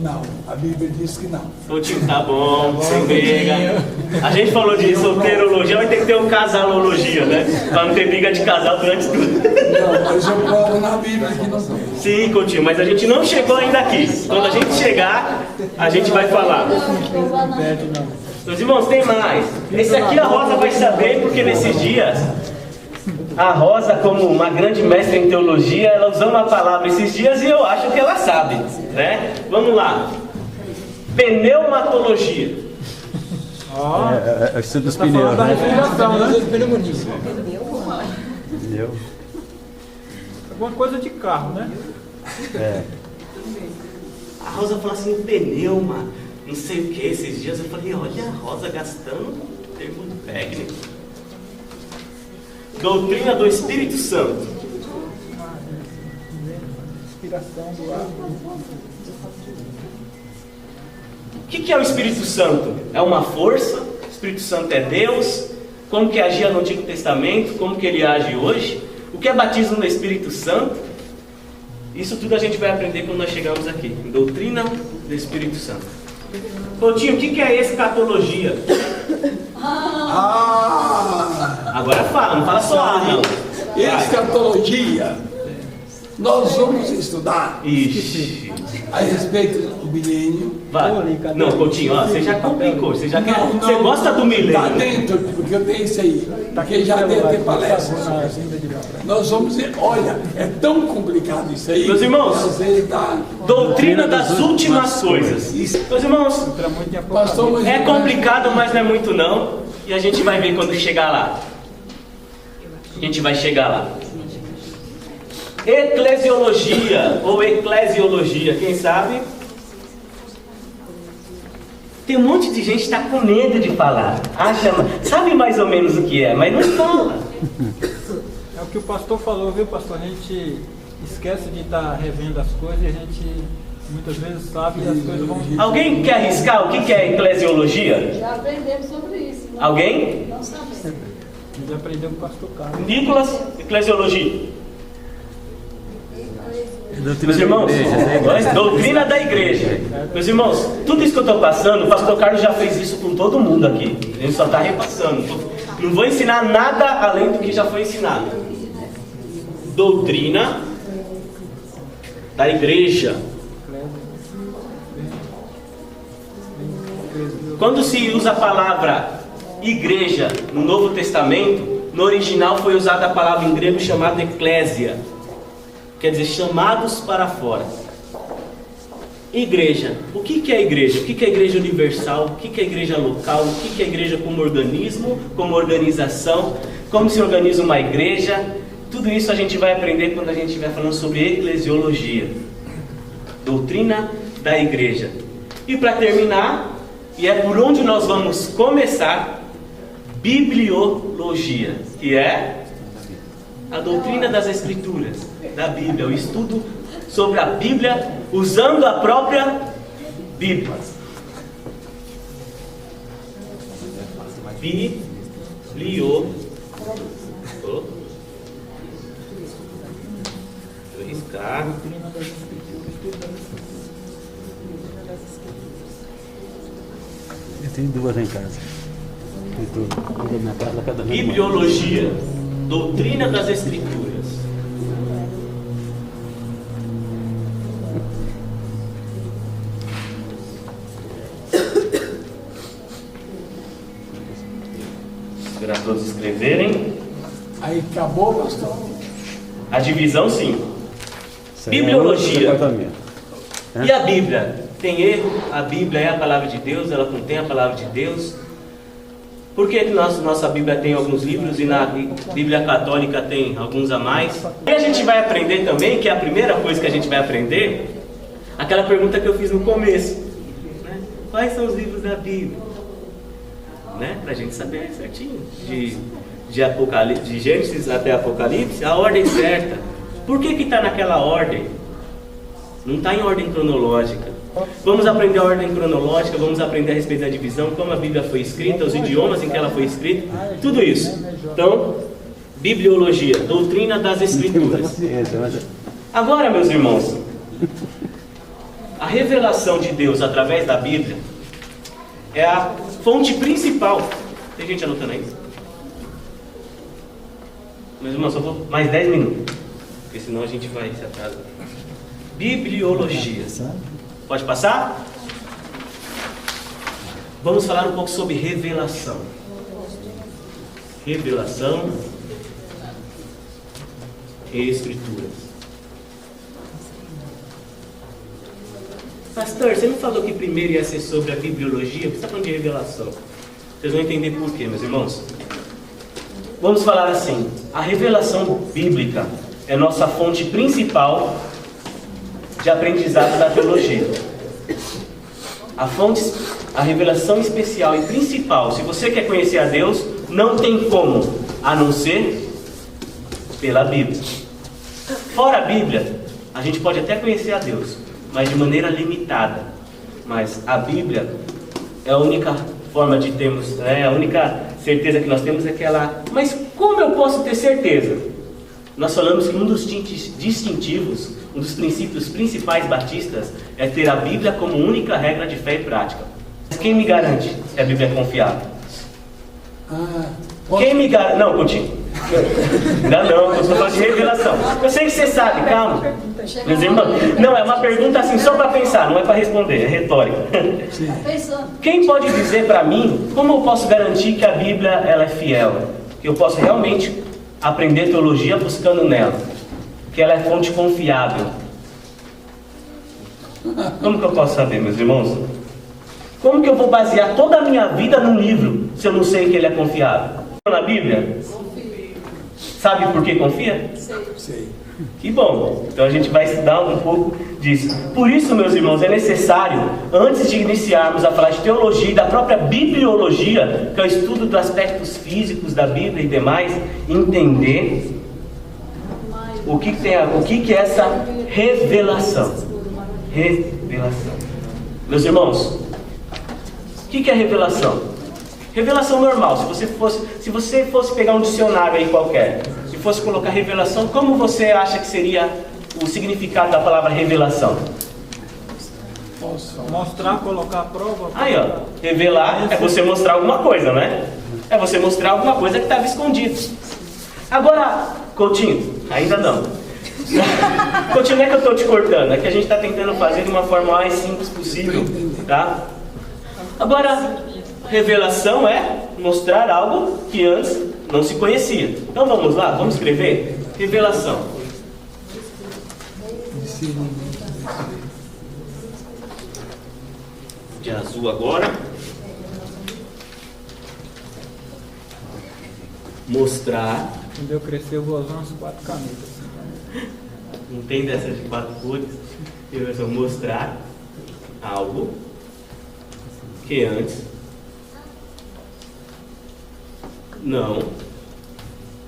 Não, a Bíblia diz que não. Coutinho, tá bom, sem briga. A gente falou de solteirologia, vai ter que ter um casalologia, né? Pra não ter briga de casal durante tudo. Não, mas eu provo na Bíblia que não tem. Sim, Coutinho, mas a gente não chegou ainda aqui. Quando a gente chegar, a gente vai falar. Meus irmãos, tem mais. Esse aqui a Rosa vai saber, porque nesses dias, a Rosa, como uma grande mestra em teologia, ela usou uma palavra esses dias e eu acho que ela sabe, né? Vamos lá. Pneumatologia. É o estudo dos pneus, né? Pneu. Alguma coisa de carro, né? A Rosa falou assim, pneuma, não sei o que, esses dias eu falei, olha a Rosa gastando termo técnico. Doutrina do Espírito Santo. Inspiração do ar. O que é o Espírito Santo? É uma força? O Espírito Santo é Deus? Como que agia no Antigo Testamento? Como que ele age hoje? O que é batismo no Espírito Santo? Isso tudo a gente vai aprender quando nós chegarmos aqui. Doutrina do Espírito Santo. Coutinho, o que é escatologia? Agora fala, não fala só não. Escatologia. Nós vamos estudar Ixi. a respeito do milênio. Vai. Não, Coutinho, ó, você já complicou. Você já quer. Você gosta do milênio? Está dentro, porque eu tenho isso aí. Porque já deve ter palestra. Nós vamos ver, olha, é tão complicado isso aí. Meus irmãos, doutrina das últimas coisas. Meus irmãos, é complicado, mas não é muito não. E a gente vai ver quando chegar lá. A gente vai chegar lá. Eclesiologia ou eclesiologia, quem sabe? Tem um monte de gente que está com medo de falar. Sabe mais ou menos o que é, mas não fala. É o que o pastor falou, viu, pastor? A gente esquece de estar revendo as coisas e a gente Muitas vezes sabe e as coisas vão... Alguém quer arriscar o que é eclesiologia? Já aprendemos sobre isso. Não, Alguém? não sabemos. A gente aprendeu com o pastor Carlos. Nicolas, eclesiologia. Doutrina Meus irmãos, da igreja, doutrina da igreja. Meus irmãos, tudo isso que eu estou passando, o pastor Carlos já fez isso com todo mundo aqui. A gente só está repassando. Não vou ensinar nada além do que já foi ensinado. Doutrina da igreja. Quando se usa a palavra igreja no Novo Testamento, no original foi usada a palavra em grego chamada eclésia. Quer dizer, chamados para fora. Igreja. O que é a igreja? O que é a igreja universal? O que é a igreja local? O que é a igreja como organismo, como organização? Como se organiza uma igreja? Tudo isso a gente vai aprender quando a gente estiver falando sobre eclesiologia. Doutrina da igreja. E para terminar, e é por onde nós vamos começar, bibliologia, que é a doutrina das Escrituras, da Bíblia, o estudo sobre a Bíblia usando a própria Bíblia. Biblio. Vou riscar. Eu tenho duas em casa. Bibliologia, doutrina das Escrituras. Esperar todos escreverem. Aí acabou, pastor? A divisão, sim. Bibliologia. E a Bíblia? Tem erro? A Bíblia é a palavra de Deus, ela contém a palavra de Deus. Por que nossa Bíblia tem alguns livros e na Bíblia católica tem alguns a mais? E a gente vai aprender também, que é a primeira coisa que a gente vai aprender, aquela pergunta que eu fiz no começo, né? Quais são os livros da Bíblia? Né? Para a gente saber certinho, de Gênesis até Apocalipse, a ordem certa. Por que está naquela ordem? Não está em ordem cronológica. Vamos aprender a ordem cronológica, vamos aprender a respeito da divisão, como a Bíblia foi escrita, os idiomas em que ela foi escrita, tudo isso. Então, bibliologia, doutrina das Escrituras. Agora, meus irmãos, a revelação de Deus através da Bíblia é a fonte principal. Tem gente anotando aí? Meus irmãos, só vou mais 10 minutos, porque senão a gente vai se atrasar. Bibliologia. Pode passar? Vamos falar um pouco sobre revelação. Revelação e Escrituras. Pastor, você não falou que primeiro ia ser sobre a bibliologia? Por que você está falando de revelação? Vocês vão entender por quê, meus irmãos. Vamos falar assim. A revelação bíblica é nossa fonte principal de aprendizado da teologia. A revelação especial e principal, se você quer conhecer a Deus, não tem como, a não ser pela Bíblia. Fora a Bíblia, a gente pode até conhecer a Deus, mas de maneira limitada. Mas a Bíblia é a única forma de termos, a única certeza que nós temos é que ela... Mas como eu posso ter certeza? Nós falamos que um dos distintivos, um dos princípios principais batistas é ter a Bíblia como única regra de fé e prática. Mas quem me garante que a Bíblia é confiável? Quem me garante? Não, contigo. Ainda não, eu estou falando de revelação. Eu sei que você sabe, calma. Meus irmãos, não, é uma pergunta assim só para pensar, não é para responder, é retórica. Quem pode dizer para mim como eu posso garantir que a Bíblia ela é fiel? Que eu posso realmente aprender teologia buscando nela, que ela é fonte confiável. Como que eu posso saber, meus irmãos? Como que eu vou basear toda a minha vida num livro, se eu não sei que ele é confiável? Na Bíblia? Sabe por que confia? Sei. Que bom, então a gente vai estudar um pouco disso. Por isso, meus irmãos, é necessário, antes de iniciarmos a falar de teologia e da própria bibliologia, que é o estudo dos aspectos físicos da Bíblia e demais, entender o que é essa revelação. Revelação. Meus irmãos, o que é revelação? Revelação normal. Se você fosse pegar um dicionário aí qualquer e fosse colocar revelação, como você acha que seria o significado da palavra revelação? Mostrar, colocar a prova. Aí, ó, revelar é você mostrar alguma coisa, né? É você mostrar alguma coisa que estava escondido. Agora, Coutinho, ainda não. Coutinho, não é que eu estou te cortando, é que a gente está tentando fazer de uma forma mais simples possível, tá? Agora, revelação é mostrar algo que antes não se conhecia. Então vamos lá, vamos escrever? Revelação. De azul agora. Mostrar. Quando eu crescer, eu vou usar umas 4 canetas. Não tem dessas de 4 cores. Eu vou mostrar algo que antes não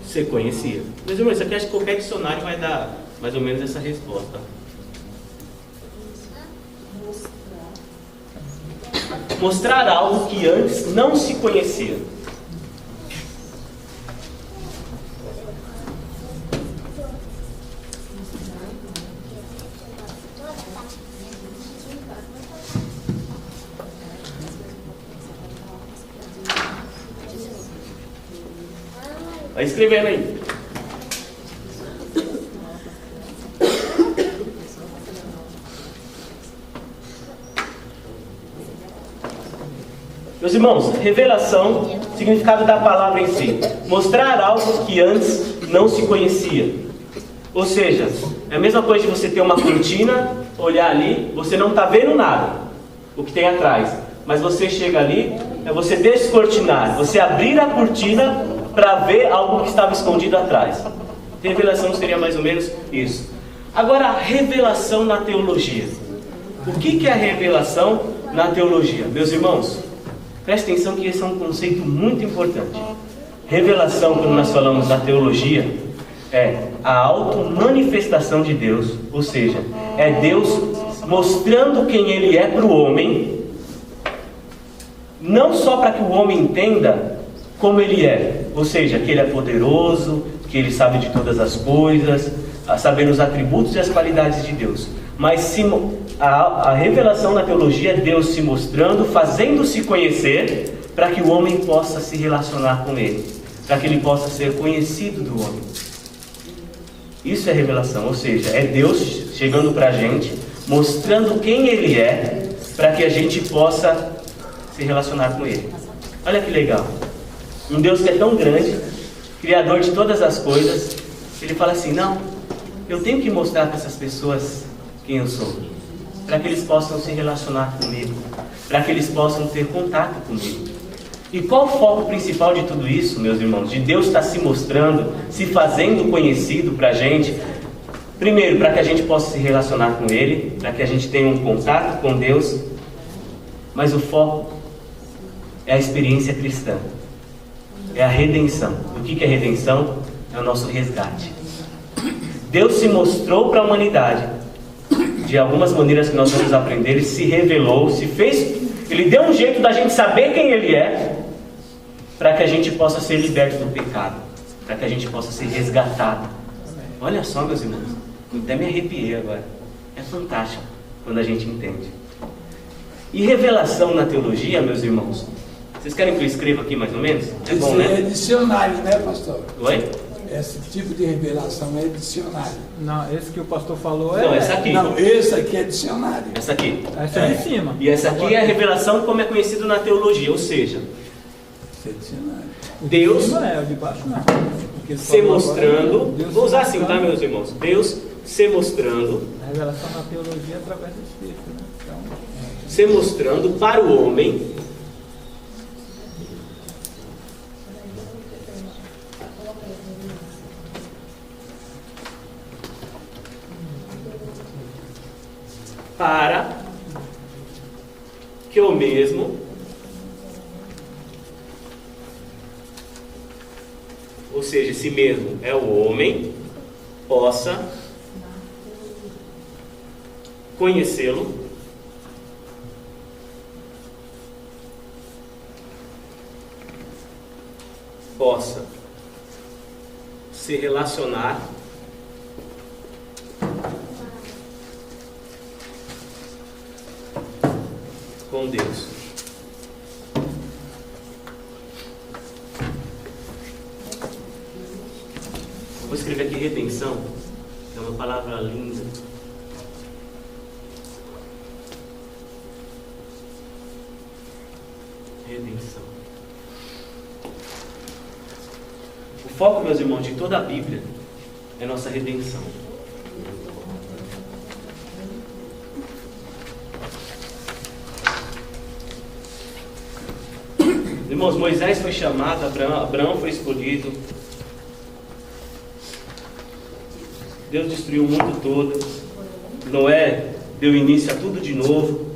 se conhecia. Mas, irmão, isso aqui acho que qualquer dicionário vai dar mais ou menos essa resposta. Mostrar algo que antes não se conhecia. Vai escrevendo aí. Meus irmãos, revelação, significado da palavra em si. Mostrar algo que antes não se conhecia. Ou seja, é a mesma coisa de você ter uma cortina, olhar ali, você não está vendo nada, o que tem atrás. Mas você chega ali, é você descortinar, você abrir a cortina para ver algo que estava escondido atrás. Revelação seria mais ou menos isso. Agora, revelação na teologia. O que é a revelação na teologia? Meus irmãos, preste atenção que esse é um conceito muito importante. Revelação, quando nós falamos da teologia, é a auto-manifestação de Deus, ou seja, é Deus mostrando quem Ele é para o homem, não só para que o homem entenda como Ele é, ou seja, que Ele é poderoso, que Ele sabe de todas as coisas, a saber os atributos e as qualidades de Deus, mas a revelação na teologia é Deus se mostrando, fazendo-se conhecer, para que o homem possa se relacionar com Ele, para que ele possa ser conhecido do homem. Isso é revelação, ou seja, é Deus chegando para a gente, mostrando quem Ele é, para que a gente possa se relacionar com Ele. Olha que legal. Um Deus que é tão grande, Criador de todas as coisas, Ele fala assim, não, eu tenho que mostrar para essas pessoas quem eu sou, para que eles possam se relacionar comigo, para que eles possam ter contato comigo. E qual o foco principal de tudo isso, meus irmãos? De Deus estar se mostrando, se fazendo conhecido para a gente. Primeiro, para que a gente possa se relacionar com Ele, para que a gente tenha um contato com Deus. Mas o foco é a experiência cristã. É a redenção. O que é redenção? É o nosso resgate. Deus se mostrou para a humanidade. De algumas maneiras que nós vamos aprender, Ele se revelou, se fez... Ele deu um jeito da gente saber quem Ele é, para que a gente possa ser liberto do pecado, para que a gente possa ser resgatado. Olha só, meus irmãos, eu até me arrepiei agora. É fantástico quando a gente entende. E revelação na teologia, meus irmãos, vocês querem que eu escreva aqui mais ou menos? É bom, né? É dicionário, né, pastor? Oi? Esse tipo de revelação é dicionário. Não, esse que o pastor falou é... Não, essa aqui. Não, esse aqui é dicionário. Essa aqui. Essa é de cima. E essa aqui é a revelação como é conhecido na teologia, ou seja, Esse é dicionário. Deus De cima é, o de baixo não. Porque ele se falou mostrando, agora, Deus vou usar se assim, tá, mostrando. meus irmãos? Deus se mostrando, A revelação na teologia é através do Espírito, né? Então, se mostrando para o homem para que o mesmo ou seja, esse mesmo é o homem, possa conhecê-lo, possa se relacionar com Deus. Vou escrever aqui redenção, que é uma palavra linda. Redenção. O foco, meus irmãos, de toda a Bíblia é nossa redenção. Irmãos, Moisés foi chamado, Abraão foi escolhido. Deus destruiu o mundo todo. Noé deu início a tudo de novo.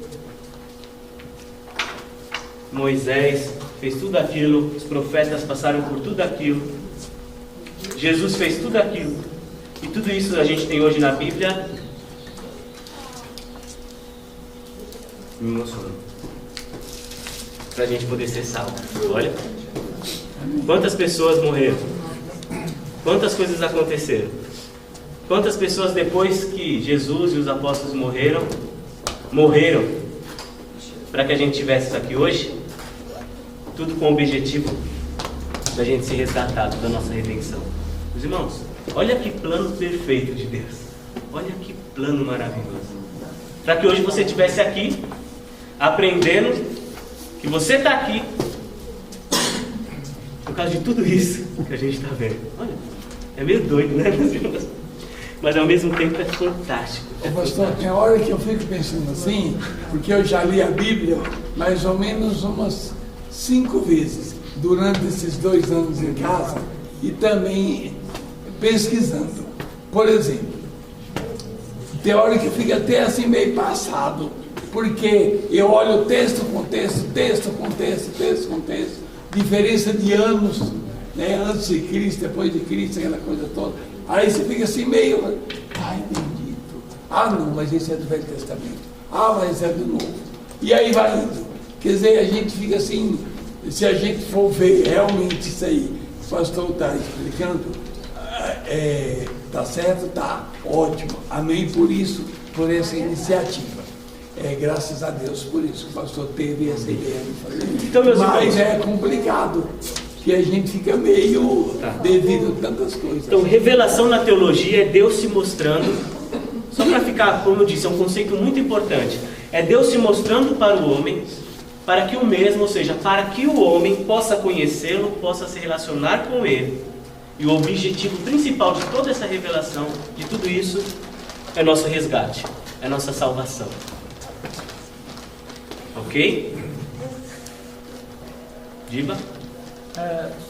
Moisés fez tudo aquilo. Os profetas passaram por tudo aquilo. Jesus fez tudo aquilo. E tudo isso a gente tem hoje na Bíblia. Me emociona. Para a gente poder ser salvo. Olha. Quantas pessoas morreram? Quantas coisas aconteceram? Quantas pessoas depois que Jesus e os apóstolos morreram para que a gente estivesse isso aqui hoje? Tudo com o objetivo da gente ser resgatado da nossa redenção. Meus irmãos, olha que plano perfeito de Deus. Olha que plano maravilhoso. Para que hoje você estivesse aqui, aprendendo que você está aqui por causa de tudo isso que a gente está vendo. Olha, é meio doido, né, meus irmãos? Mas ao mesmo tempo é fantástico. Pastor, tem hora que eu fico pensando assim, porque eu já li a Bíblia mais ou menos umas 5 vezes durante esses 2 anos em casa e também pesquisando. Por exemplo, tem hora que eu fico até assim meio passado, porque eu olho texto com texto, texto com texto, texto com texto, diferença de anos, né? Antes de Cristo, depois de Cristo, aquela coisa toda. Aí você fica assim meio, ai bendito, ah não, mas esse é do Velho Testamento, ah, mas é do Novo, e aí vai indo. Quer dizer, a gente fica assim, se a gente for ver realmente isso aí, o pastor está explicando, tá certo? Tá, ótimo, amém por isso, por essa iniciativa. Graças a Deus por isso que o pastor teve essa ideia de fazer. Então, meus mas irmãos, é complicado, que a gente fica meio devido a tantas coisas. Então, revelação na teologia é Deus se mostrando, só para ficar, como eu disse, é um conceito muito importante. É Deus se mostrando para o homem, para que o mesmo, ou seja, para que o homem possa conhecê-lo, possa se relacionar com ele. E o objetivo principal de toda essa revelação, de tudo isso, é nosso resgate, é nossa salvação. Ok? Diba?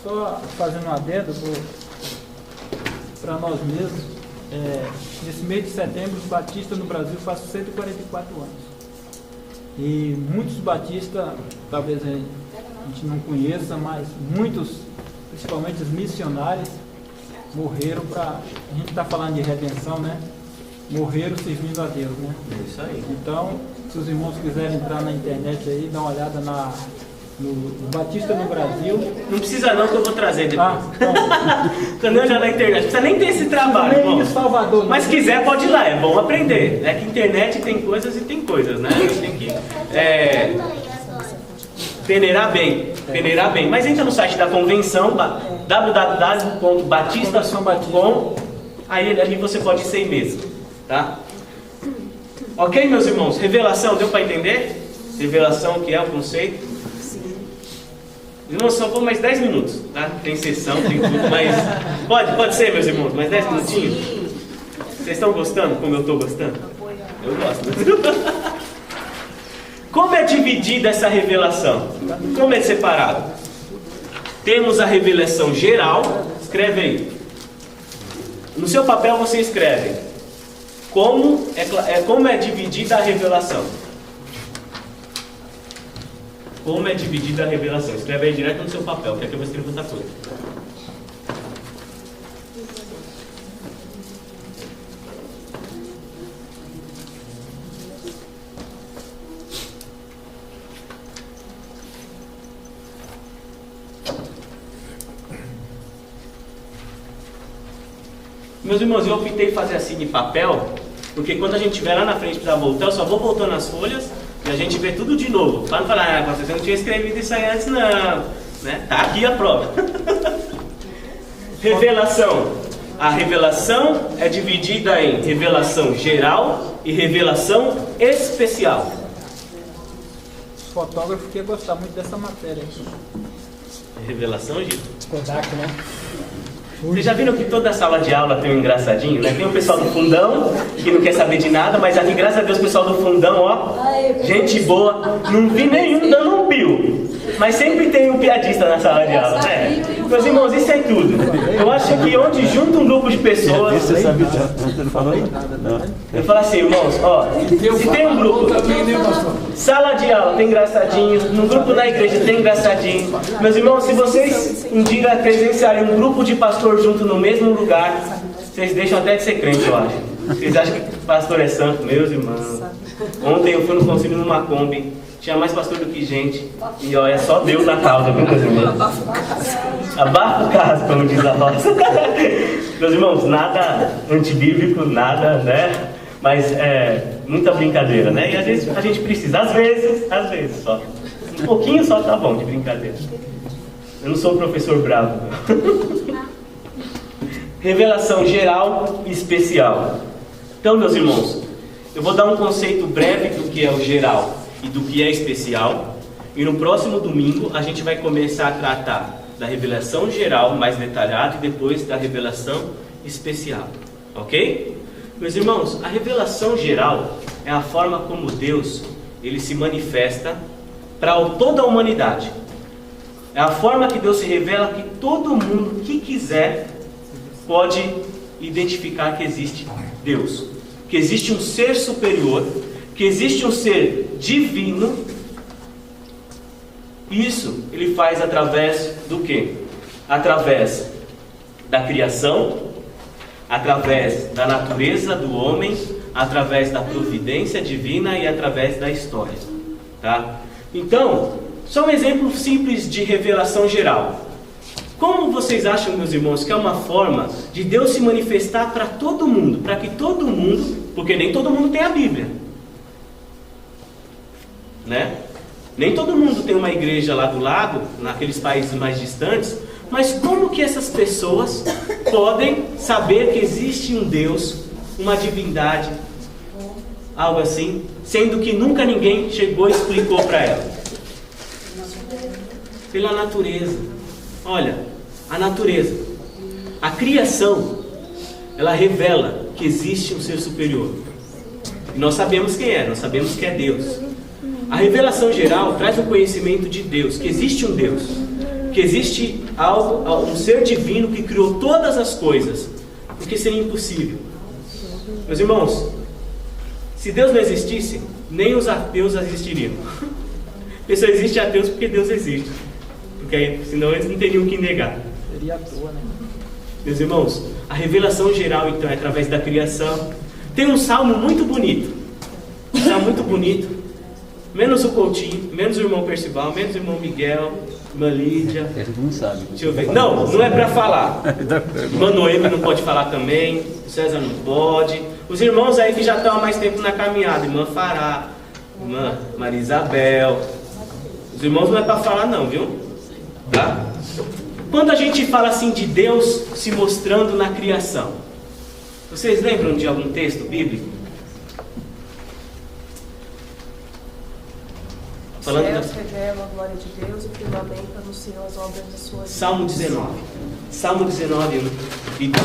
Só fazendo um adendo para nós mesmos, nesse mês de setembro, os batistas no Brasil fazem 144 anos. E muitos batistas, talvez a gente não conheça, mas muitos, principalmente os missionários, morreram para... A gente está falando de redenção, né? Morreram servindo a Deus, né? É isso aí. Então, se os irmãos quiserem entrar na internet aí, dar uma olhada no Batista no Brasil. Não precisa não, que eu vou trazer depois. Então, Quando eu já na internet, não precisa nem ter esse trabalho, nem bom. de Salvador. Mas se quiser, pode ir lá, é bom aprender. É que internet tem coisas e tem coisas, né? A gente tem que peneirar bem. Mas entra no site da convenção, www.batista.com, aí ali você pode ir sem mesmo, tá? Ok, meus irmãos? Revelação, deu para entender? Revelação, que é o conceito? Irmãos, só vou mais 10 minutos, tá? Tem sessão, tem tudo, mas... Pode ser, meus irmãos, mais 10 minutinhos? Vocês estão gostando como eu estou gostando? Eu gosto. Como é dividida essa revelação? Como é separado? Temos a revelação geral, escreve aí. No seu papel você escreve como é dividida a revelação. Como é dividida a revelação? Escreve aí direto no seu papel, que aqui eu vou escrever outra coisa. Meus irmãos, eu optei em fazer assim de papel, porque quando a gente estiver lá na frente para voltar, eu só vou voltando as folhas e a gente vê tudo de novo. Para não falar, você não tinha escrevido isso aí antes não, né? Tá aqui a prova. Revelação. A revelação é dividida em revelação geral e revelação especial. Os fotógrafos que iam gostar muito dessa matéria aqui. Revelação, Gil? Kodak, né? Vocês já viram que toda sala de aula tem um engraçadinho, né? Tem o pessoal do fundão, que não quer saber de nada, mas aqui, graças a Deus, o pessoal do fundão, ó, gente boa, não vi nenhum dando um pio. Mas sempre tem um piadista na sala de aula, né? Meus irmãos, isso é tudo. Eu acho que onde junta um grupo de pessoas... Você sabe já, você não falou nada, não. Eu falo assim, irmãos, ó, se tem um grupo, sala de aula tem engraçadinho, no grupo na igreja tem engraçadinho. Meus irmãos, se vocês um dia presenciarem um grupo de pastor junto no mesmo lugar, vocês deixam até de ser crente, eu acho. Vocês acham que pastor é santo? Meus irmãos, ontem eu fui no concílio numa Kombi, tinha mais pastor do que gente, e ó, é só Deus na causa, viu, meus irmãos? Abafa o caso, como diz a nossa. Meus irmãos, nada antibíblico, nada, né? Mas é muita brincadeira, né? E às vezes a gente precisa, às vezes só. Um pouquinho só tá bom de brincadeira. Eu não sou um professor bravo. Revelação geral e especial. Então, meus irmãos, eu vou dar um conceito breve do que é o geral e do que é especial. E no próximo domingo a gente vai começar a tratar da revelação geral mais detalhada e depois da revelação especial. Ok? Meus irmãos, a revelação geral é a forma como Deus ele se manifesta para toda a humanidade. É a forma que Deus se revela que todo mundo que quiser pode identificar que existe Deus, que existe um ser superior, que existe um ser divino. Isso ele faz através do quê? Através da criação, através da natureza do homem, através da providência divina e através da história, tá? Então, só um exemplo simples de revelação geral. Como vocês acham, meus irmãos, que é uma forma de Deus se manifestar para todo mundo, para que todo mundo, porque nem todo mundo tem a Bíblia, né? Nem todo mundo tem uma igreja lá do lado, naqueles países mais distantes, mas como que essas pessoas podem saber que existe um Deus, uma divindade, algo assim, sendo que nunca ninguém chegou e explicou para ela? Pela natureza. Olha, a natureza, a criação, ela revela que existe um ser superior. E nós sabemos quem é, nós sabemos que é Deus. A revelação geral traz o conhecimento de Deus, que existe um Deus, que existe algo, um ser divino que criou todas as coisas, porque seria impossível. Meus irmãos, se Deus não existisse, nem os ateus existiriam. Porque só existe ateus porque Deus existe. Porque aí, senão eles não teriam o que negar. Seria à toa, né? Meus irmãos, a revelação geral então é através da criação. Tem um salmo muito bonito. Um salmo muito bonito. Menos o Coutinho, menos o irmão Percival, menos o irmão Miguel, irmã Lídia. Ele não sabe. Deixa eu ver. Não, não é para falar. Irmã Noemi não pode falar também. O César não pode. Os irmãos aí que já estão há mais tempo na caminhada. Irmã Fará, irmã Maria Isabel. Os irmãos não é para falar não, viu? Tá? Quando a gente fala assim de Deus se mostrando na criação, vocês lembram de algum texto bíblico? Os céus revelam a glória de Deus e o firmamento anunciam as obras de suas mãos. Salmo 19. Salmo 19, que diz: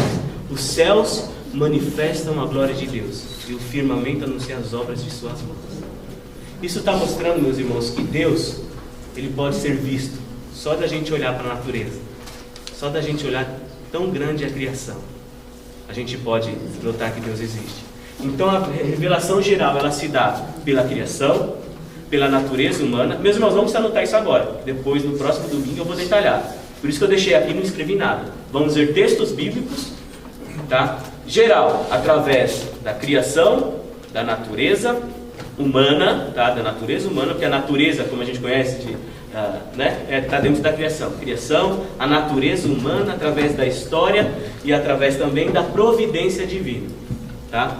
os céus manifestam a glória de Deus e o firmamento anuncia as obras de suas mãos. Isso está mostrando, meus irmãos, que Deus, ele pode ser visto só da gente olhar para a natureza, só da gente olhar tão grande a criação. A gente pode notar que Deus existe. Então a revelação geral, ela se dá pela criação, pela natureza humana. Meus irmãos, vamos anotar isso agora. Depois, no próximo domingo, eu vou detalhar. Por isso que eu deixei aqui e não escrevi nada. Vamos ver textos bíblicos, tá? Geral, através da criação, da natureza humana, tá? Da natureza humana, porque a natureza, como a gente conhece, Está dentro da criação. Criação, a natureza humana através da história e através também da providência divina. Tá?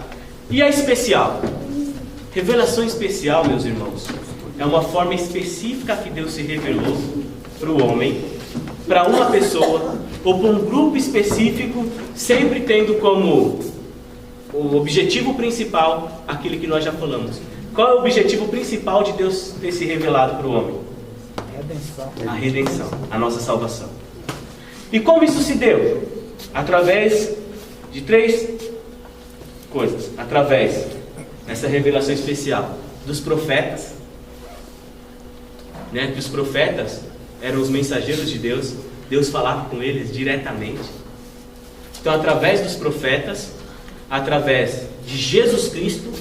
E a especial? Revelação especial, meus irmãos, é uma forma específica que Deus se revelou para o homem, para uma pessoa ou para um grupo específico, sempre tendo como o objetivo principal aquilo que nós já falamos. Qual é o objetivo principal de Deus ter se revelado para o homem? A redenção, a nossa salvação. E como isso se deu? Através de 3 coisas. Através dessa revelação especial dos profetas, que os profetas eram os mensageiros de Deus, Deus falava com eles diretamente. Então, através dos profetas, através de Jesus Cristo,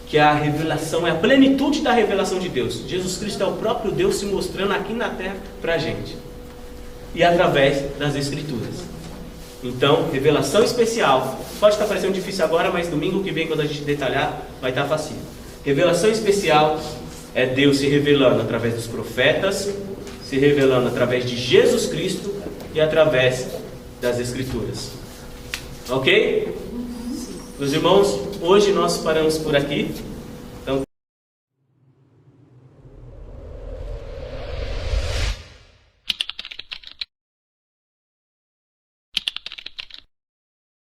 que é a revelação, é a plenitude da revelação de Deus. Jesus Cristo é o próprio Deus se mostrando aqui na terra para a gente. E através das Escrituras. Então, revelação especial. Pode estar parecendo difícil agora, mas domingo que vem, quando a gente detalhar, vai estar fácil. Revelação especial é Deus se revelando através dos profetas, se revelando através de Jesus Cristo e através das Escrituras. Ok? Meus irmãos, hoje nós paramos por aqui.